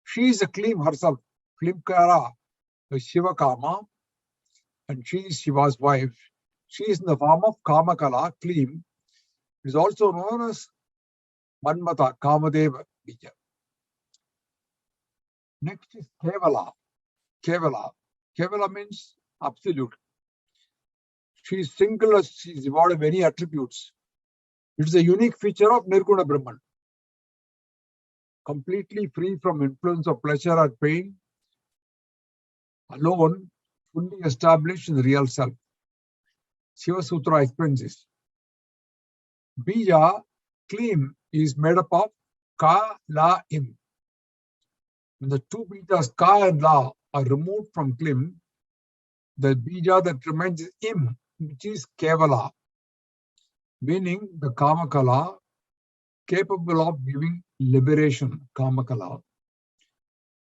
She is a Klim herself. Klimkara is Shiva Kama, and she is Shiva's wife. She is in the form of Kamakala, Klim. It is also known as Manmata, Kamadeva Bija. Next is Kevala. Kevala. Kevala means absolute. She is singular. She is devoid of any attributes. It is a unique feature of Nirguna Brahman. Completely free from influence of pleasure or pain. Alone, fully established in the real self. Shiva Sutra explains this. Bija, Klim, is made up of Ka, La, Im. When the 2 bijas, Ka and La, are removed from Klim, the bija that remains is Im, which is Kevala, meaning the Kamakala, capable of giving liberation, Kamakala,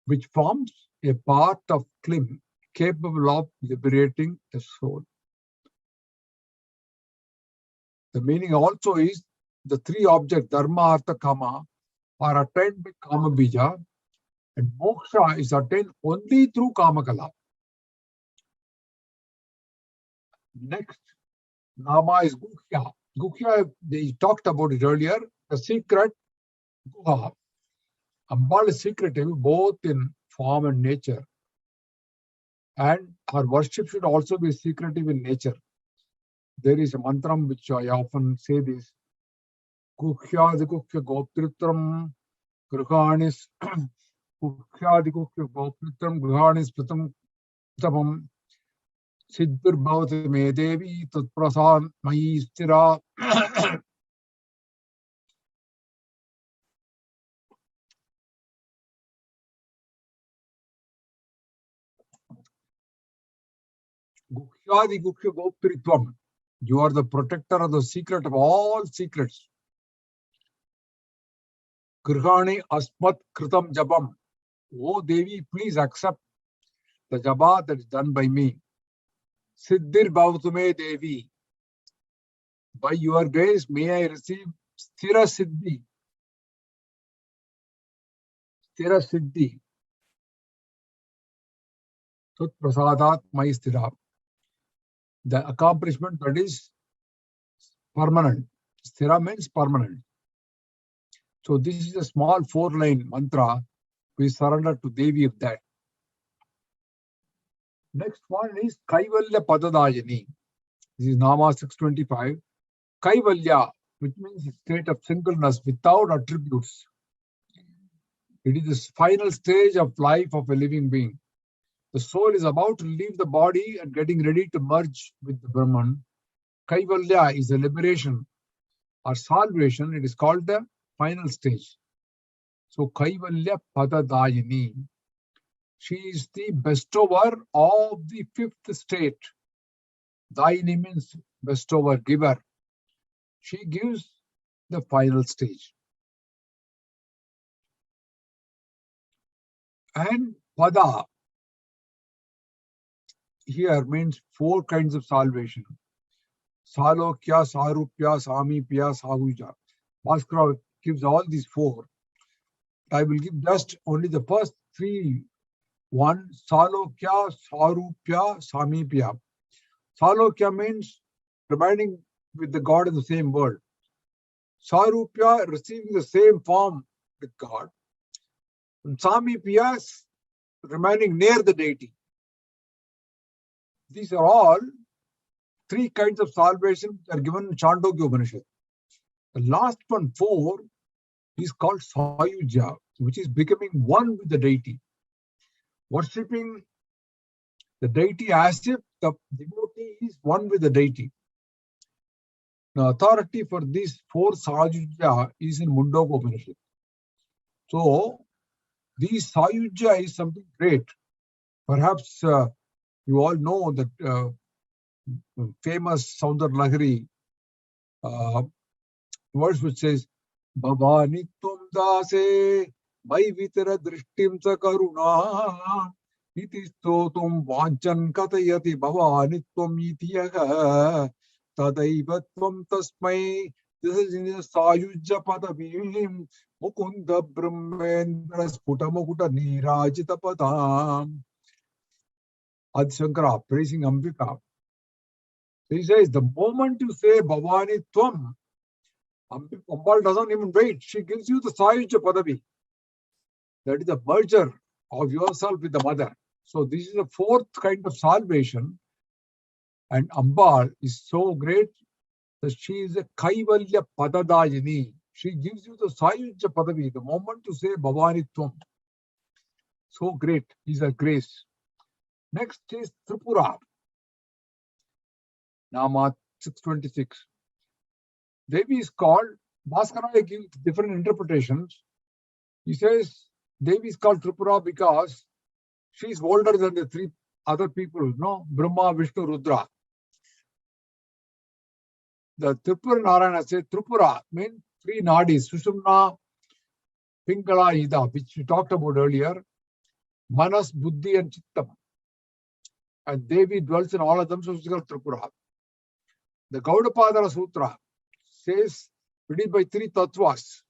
which forms a part of Klim, capable of liberating the soul. The meaning also is the 3 objects, Dharma, Artha, Kama, are attained by Kama Bija, and Moksha is attained only through Kamakala. Next, Nama is Gukhya. Gukhya, they talked about it earlier, the secret Guha. Ambal is secretive both in form and nature. And our worship should also be secretive in nature. There is a mantra which I often say this. Kuhyadikukya goptritram gruhanis Kuhyadikukya goptritram gruhanis pratam tapam Siddhir bhavati me devi tatprasad mayi stira. Gukhyadi Gukya Goptritvam. You are the protector of the secret of all secrets. Grihani Asmat Kritam Jabam. Oh Devi, please accept the jaba that is done by me. Siddhir Bhavatume Devi. By your grace, may I receive Sthira Siddhi. Sthira Siddhi. Sut Prasadat Mai Sthira. The accomplishment that is permanent. Sthira means permanent. So this is a small 4-line mantra. We surrender to Devi of that. Next one is Kaivalya Padadayani. This is Nama 625. Kaivalya, which means a state of singleness without attributes. It is the final stage of life of a living being. The soul is about to leave the body and getting ready to merge with the Brahman. Kaivalya is a liberation or salvation. It is called the final stage. So Kaivalya Padadayani. She is the bestower of the 5th state. Dayani means bestower, giver. She gives the final stage. And Pada here means 4 kinds of salvation. Salokya, Sarupya, Samipya, Sahuja. Bhaskara gives all these 4. I will give just only the first 3. 1, Salokya, Sarupya, Samipya. Salokya means remaining with the God in the same world. Sarupya, receiving the same form with God. And Samipya, remaining near the deity. These are all 3 kinds of salvation that are given in Chandogya Upanishad. The last one, 4, is called Sayuja, which is becoming one with the deity. Worshipping the deity as if the devotee is one with the deity. The authority for these 4 Sayuja is in Mundaka Upanishad. So, these Sayuja is something great. Perhaps you all know that famous Saundar Lahari verse which says, Bhavani Tum Dase Mai Vitara Drishtim Sa Karuna Iti Stotum Vanchan Katayati Bhavani Tum Itiyaha Tadaivatvam Tasmai. This is in the Sayuja Padavim Mukunda Brahmendra Sputamukuta Nirajita Padam. Adi Shankara praising Ambika. So he says, the moment you say Bhavani Tvam, Ambal doesn't even wait. She gives you the Sayuja Padavi. That is the merger of yourself with the mother. So this is the 4th kind of salvation. And Ambal is so great that she is a Kaivalya Padadayini. She gives you the Sayuja Padavi the moment you say Bhavani Tvam. So great is her grace. Next is Tripura. Nama 626. Devi is called, Bhaskara gives different interpretations. He says Devi is called Tripura because she is older than the 3 other people, no? Brahma, Vishnu, Rudra. The Tripura Narayana says Tripura means 3 nadis, Sushumna, Pingala, Ida, which we talked about earlier, Manas, Buddhi and Chittam. And Devi dwells in all of them, so it's called Tripura. The Gaudapadara Sutra says it is by 3 tattvas.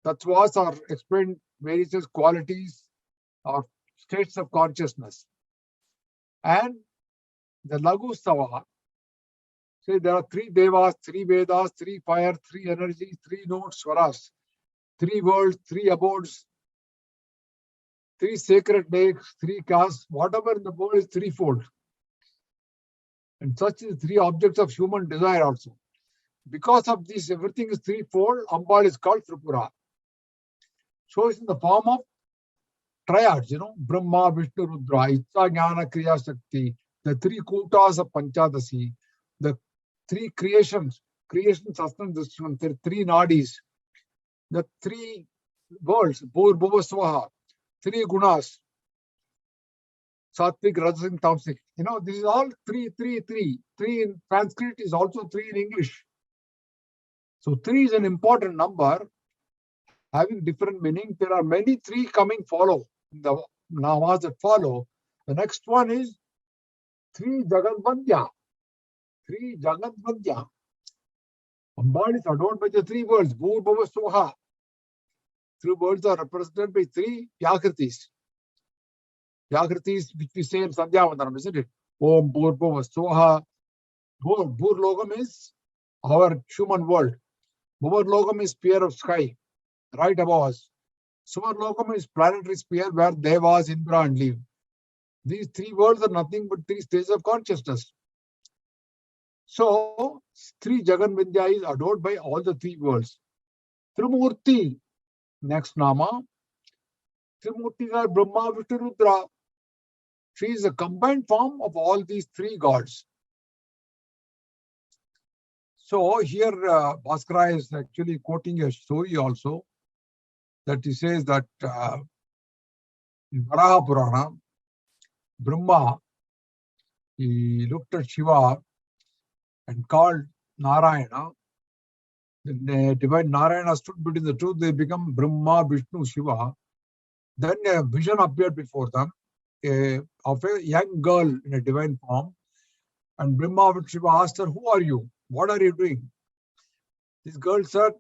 Tattvas are explained various qualities or states of consciousness. And the Lagu Stava say there are 3 devas, 3 Vedas, 3 fire, 3 energies, 3 notes, swaras, 3 worlds, 3 abodes, 3 sacred lakes, 3 castes, whatever in the world is threefold. And such is 3 objects of human desire also. Because of this, everything is threefold. Ambal is called Tripura. So it's in the form of triads, Brahma, Vishnu, Rudra, Itcha, Jnana, Kriya, Shakti, the 3 Kutas of Panchadasi, the 3 creations, Astan, the 3 nadis, the 3 worlds, Bhur, Bhuva, Swaha, 3 gunas, Sattvic, Rajasic, Tamasic. This is all 3, 3, 3. 3 in Sanskrit is also 3 in English. So 3 is an important number, having different meaning. There are many 3 coming follow. The namas that follow. The next one is 3 Jagadvandya. 3 Jagadvandya. Ambal is adored by the 3 words, Bhur, Bhuva, Swaha. 3 words are represented by 3 Yakritis. Yakritis, which we say in Sandhya Vandanam, isn't it? Om, Bhur, Bhuva, Swaha. Bhur Logam is our human world. Bhuvar Logam is sphere of sky, right above us. Sumar Logam is planetary sphere where Devas, Indra, and live. These 3 worlds are nothing but 3 stages of consciousness. So, 3 Jaganvindya is adored by all the 3 worlds. Trimurti, next Nama. Trimurti are Brahma, Vishnu, Rudra. She is a combined form of all these 3 gods. So, here Bhaskara is actually quoting a story also, that he says that in Varaha Purana, Brahma, he looked at Shiva and called Narayana. The divine Narayana stood between the two. They become Brahma, Vishnu, Shiva. Then a vision appeared before them of a young girl in a divine form. And Brahma and Shiva asked her, "Who are you? What are you doing?" This girl said,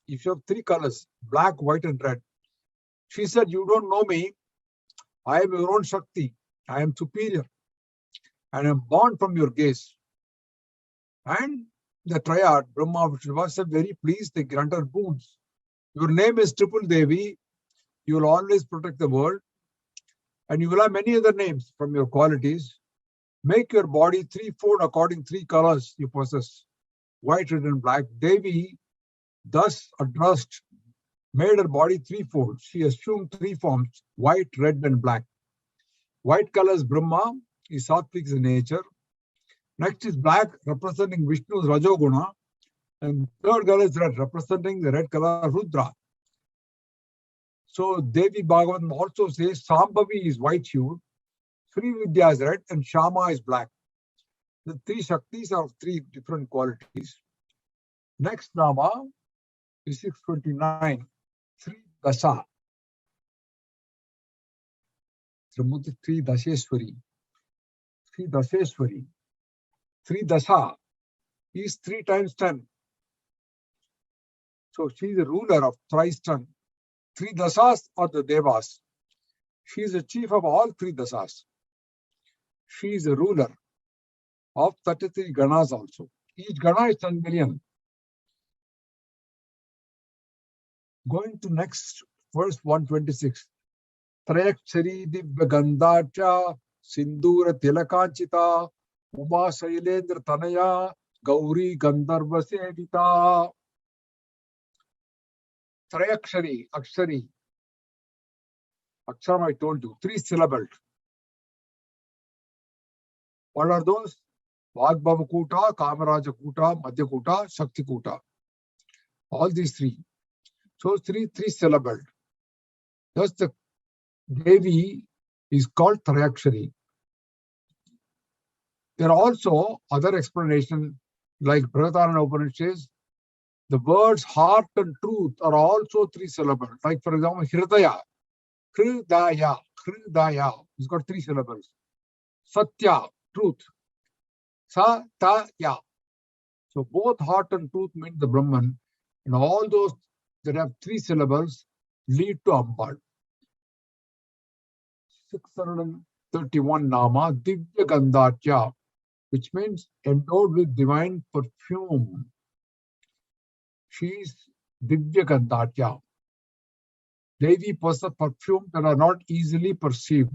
"If you have 3 colors, black, white, and red." She said, "You don't know me. I am your own Shakti. I am superior. And I am born from your gaze." And the triad, Brahma, Vishnu, said, "Very pleased, they granted boons. Your name is Triple Devi. You will always protect the world. And you will have many other names from your qualities. Make your body threefold according 3 colors you possess, white, red, and black." Devi, thus addressed, made her body threefold. She assumed 3 forms, white, red, and black. White color is Brahma, is Sattvic in nature. Next is black, representing Vishnu's Rajoguna. And third color is red, representing the red color Rudra. So Devi Bhagavatam also says Sambhavi is white hued, Sri Vidya is red, and Shama is black. The 3 Shaktis are of 3 different qualities. Next Nama is 629, Sri Dasa. Sri Daseshwari. Sri Daseshwari. Sri Dasa is 3 times 10. So she is the ruler of thrice 10. 3 dasas are the devas. She is the chief of all 3 dasas. She is the ruler of 33 ganas also. Each gana is 10 million. Going to next verse 126. Trayakshari Divya Gandhacha Sindura Tilakanchita Uma Shailendra Tanaya Gauri Gandharva Sevita. Trayakshari, Akshari. Aksharam I told you, 3 syllables. What are those? Vagbhava Kuta, Kamaraja Kuta, Madhya Kuta, Shakti Kuta. All these 3. So 3 syllables. Thus the Devi is called Trayakshari. There are also other explanations, like Brihadaranyaka Upanishad says, the words heart and truth are also 3 syllables. Like for example, Hridaya. Hridaya. Hridaya. It's got 3 syllables. Satya, truth. Satya. So both heart and truth mean the Brahman. And all those that have 3 syllables lead to Ambal. 631 Nama, Divya Gandhatya, which means endowed with divine perfume. She is Divya Gandhatya. Devi possesses perfumes that are not easily perceived.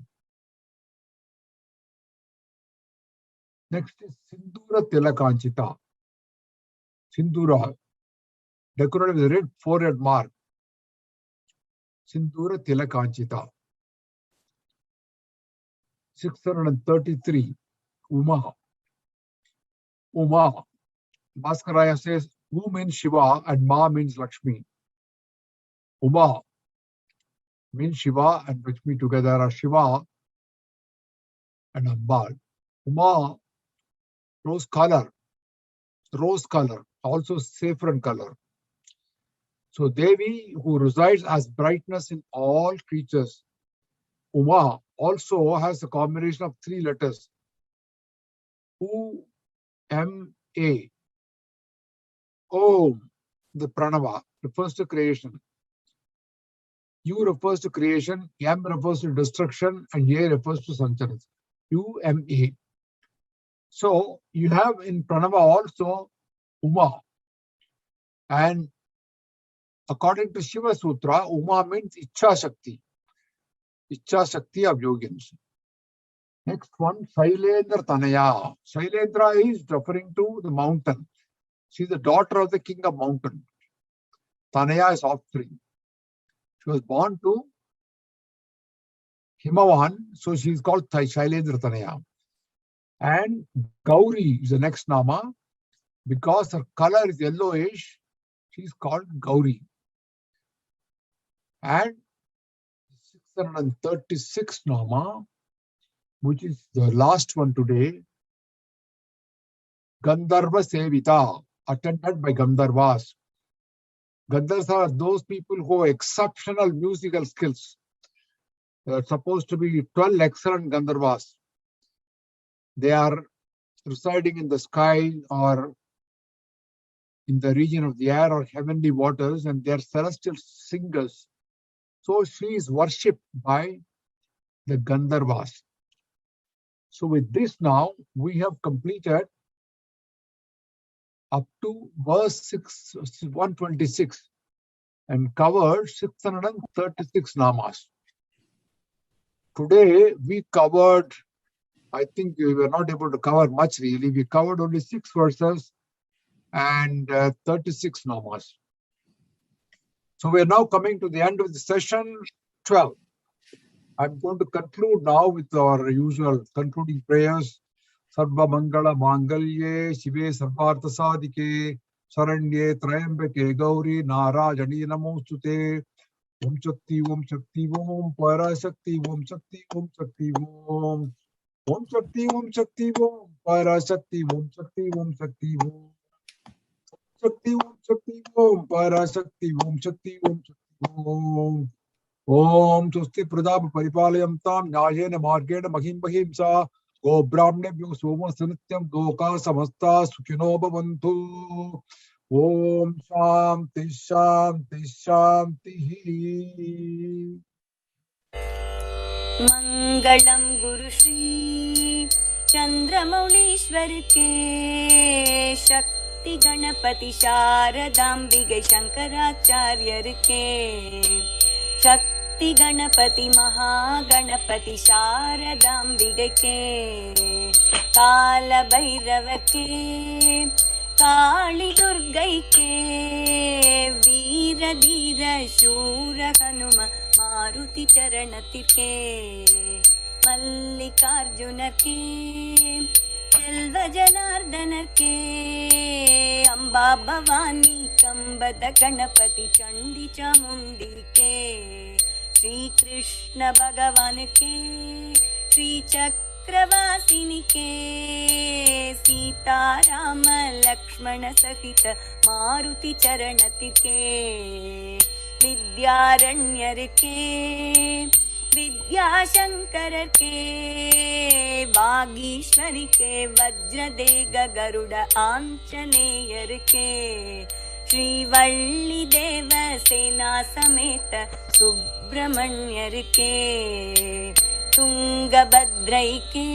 Next is Sindura Tilakanchita. Sindura, decorated with a red forehead mark. Sindura Tilakanchita. 633. Uma. Uma. Bhaskaraya says, U means Shiva and Ma means Lakshmi. Uma means Shiva and Lakshmi together are Shiva and Ambal. Uma, rose color, also saffron color. So Devi, who resides as brightness in all creatures, Uma also has a combination of 3 letters. U-M-A. Om, the Pranava, refers to creation. U refers to creation, M refers to destruction, and A refers to Sanchara. U-M-A. So you have in Pranava also Uma. And according to Shiva Sutra, Uma means Ichha Shakti. Ichha Shakti of yogins. Next one, Shailendra Tanaya. Shailendra is referring to the mountain. She is the daughter of the king of mountain. Tanaya is offspring. She was born to Himavan, so she is called Shailendra Tanaya. And Gauri is the next Nama. Because her color is yellowish, she is called Gauri. And 636 Nama, which is the last one today, Gandharva Sevita, attended by Gandharvas. Gandharvas are those people who have exceptional musical skills. There are supposed to be 12 excellent Gandharvas. They are residing in the sky or in the region of the air or heavenly waters, and they are celestial singers. So she is worshipped by the Gandharvas. So with this now, we have completed up to verse 126 and covered 636 namas. Today we covered, I think we were not able to cover much really. We covered only 6 verses and 36 namas. So we are now coming to the end of the session 12. I'm going to conclude now with our usual concluding prayers. Sarva Mangala Mangalye Shive Sarvartha Sadike Saranye Trayambake Gauri Narajani Namostute Om Shakti Om Shakti Om Parashakti Om Shakti Om Shakti Om Om Shakti Om Shakti Om Parashakti Om Shakti Om Shakti Om Shakti Om Shakti Om Parashakti Om Shakti Om Shakti Om Om Swasti Pradap Paripalayam Tam Nyayena Margena Mahim Bahimsa Go Brahmnebhyo Soma Sanityam Doka Samasta Sukhino Bhavantu Om Shanti Shanti Shanti. Mangalam Guru Shri Chandramaulishwar ke Shakti Ganapati Sharadambigai Shankaracharya ke Shakti Ganapati Mahaganapati Sharadambigai ke Kala Bhairava ke Kali Durgai ke Veera Dheera Shura Hanuma Maruti Charanatir ke Mallikarjunar ke Selva Janardanar ke Amba Bhavani Kambada Ganapati Chandi Chamundi ke Shri Krishna Bhagavan ke Shri Chakravasini ke Sita Rama Lakshmana Sahita Maruti Charanatir ke Vidyaranyar ke Vidyashankar ke Vagishwari ke Vajradega Garuda Anjaneyar ke Shri Valli Deva Sena Sameta Subramanyar ke Tungabhadrai ke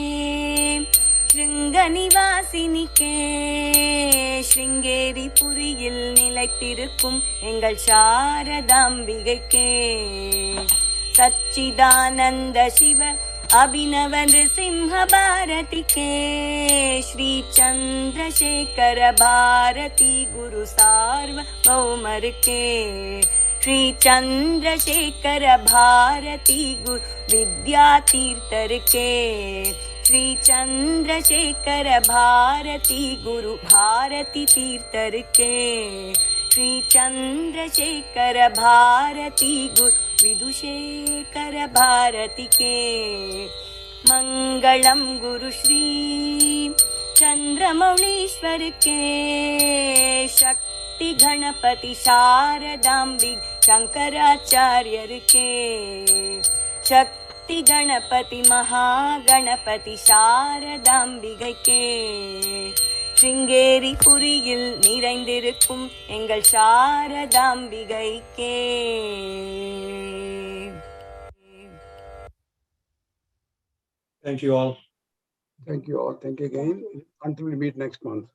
ஸ்ருங்கநிவாசினிக்கே Sringeri புரியில் நிலைத்திருக்கும் எங்கள் சாரதாம்பிகைக்கே சச்சிதானந்த சிவ அபிநவ நிருசிம்ஹ பாரதிக்கே ஸ்ரீ சந்திரசேகர பாரதி குரு சார்வபௌமருக்கே ஸ்ரீ சந்திரசேகர பாரதி குரு வித்யாதீர்த்தருக்கே ஸ்ரீ சந்திரசேகர பாரதி குரு பாரதி தீர்த்தருக்கே ஸ்ரீ சந்திரசேகர பாரதி குரு விதுஷேகர பாரதிக்கே மங்களம் குரு ஸ்ரீ சந்திரமௌலீஸ்வருக்கே சக்தி கணபதி சாரதாம்பி சங்கராச்சாரியருக்கே சக்தி கணபதி மகாகணபதி சாரதாம்பிகைக்கே ஸ்ருங்கேரி புரியில் நிறைந்திருக்கும் எங்கள் சாரதாம்பிகைக்கே. Thank you all. Thank you all. Thank you again. Until we meet next month.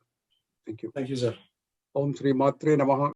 Thank you. Thank you, sir. Om Shri Matre Namaha.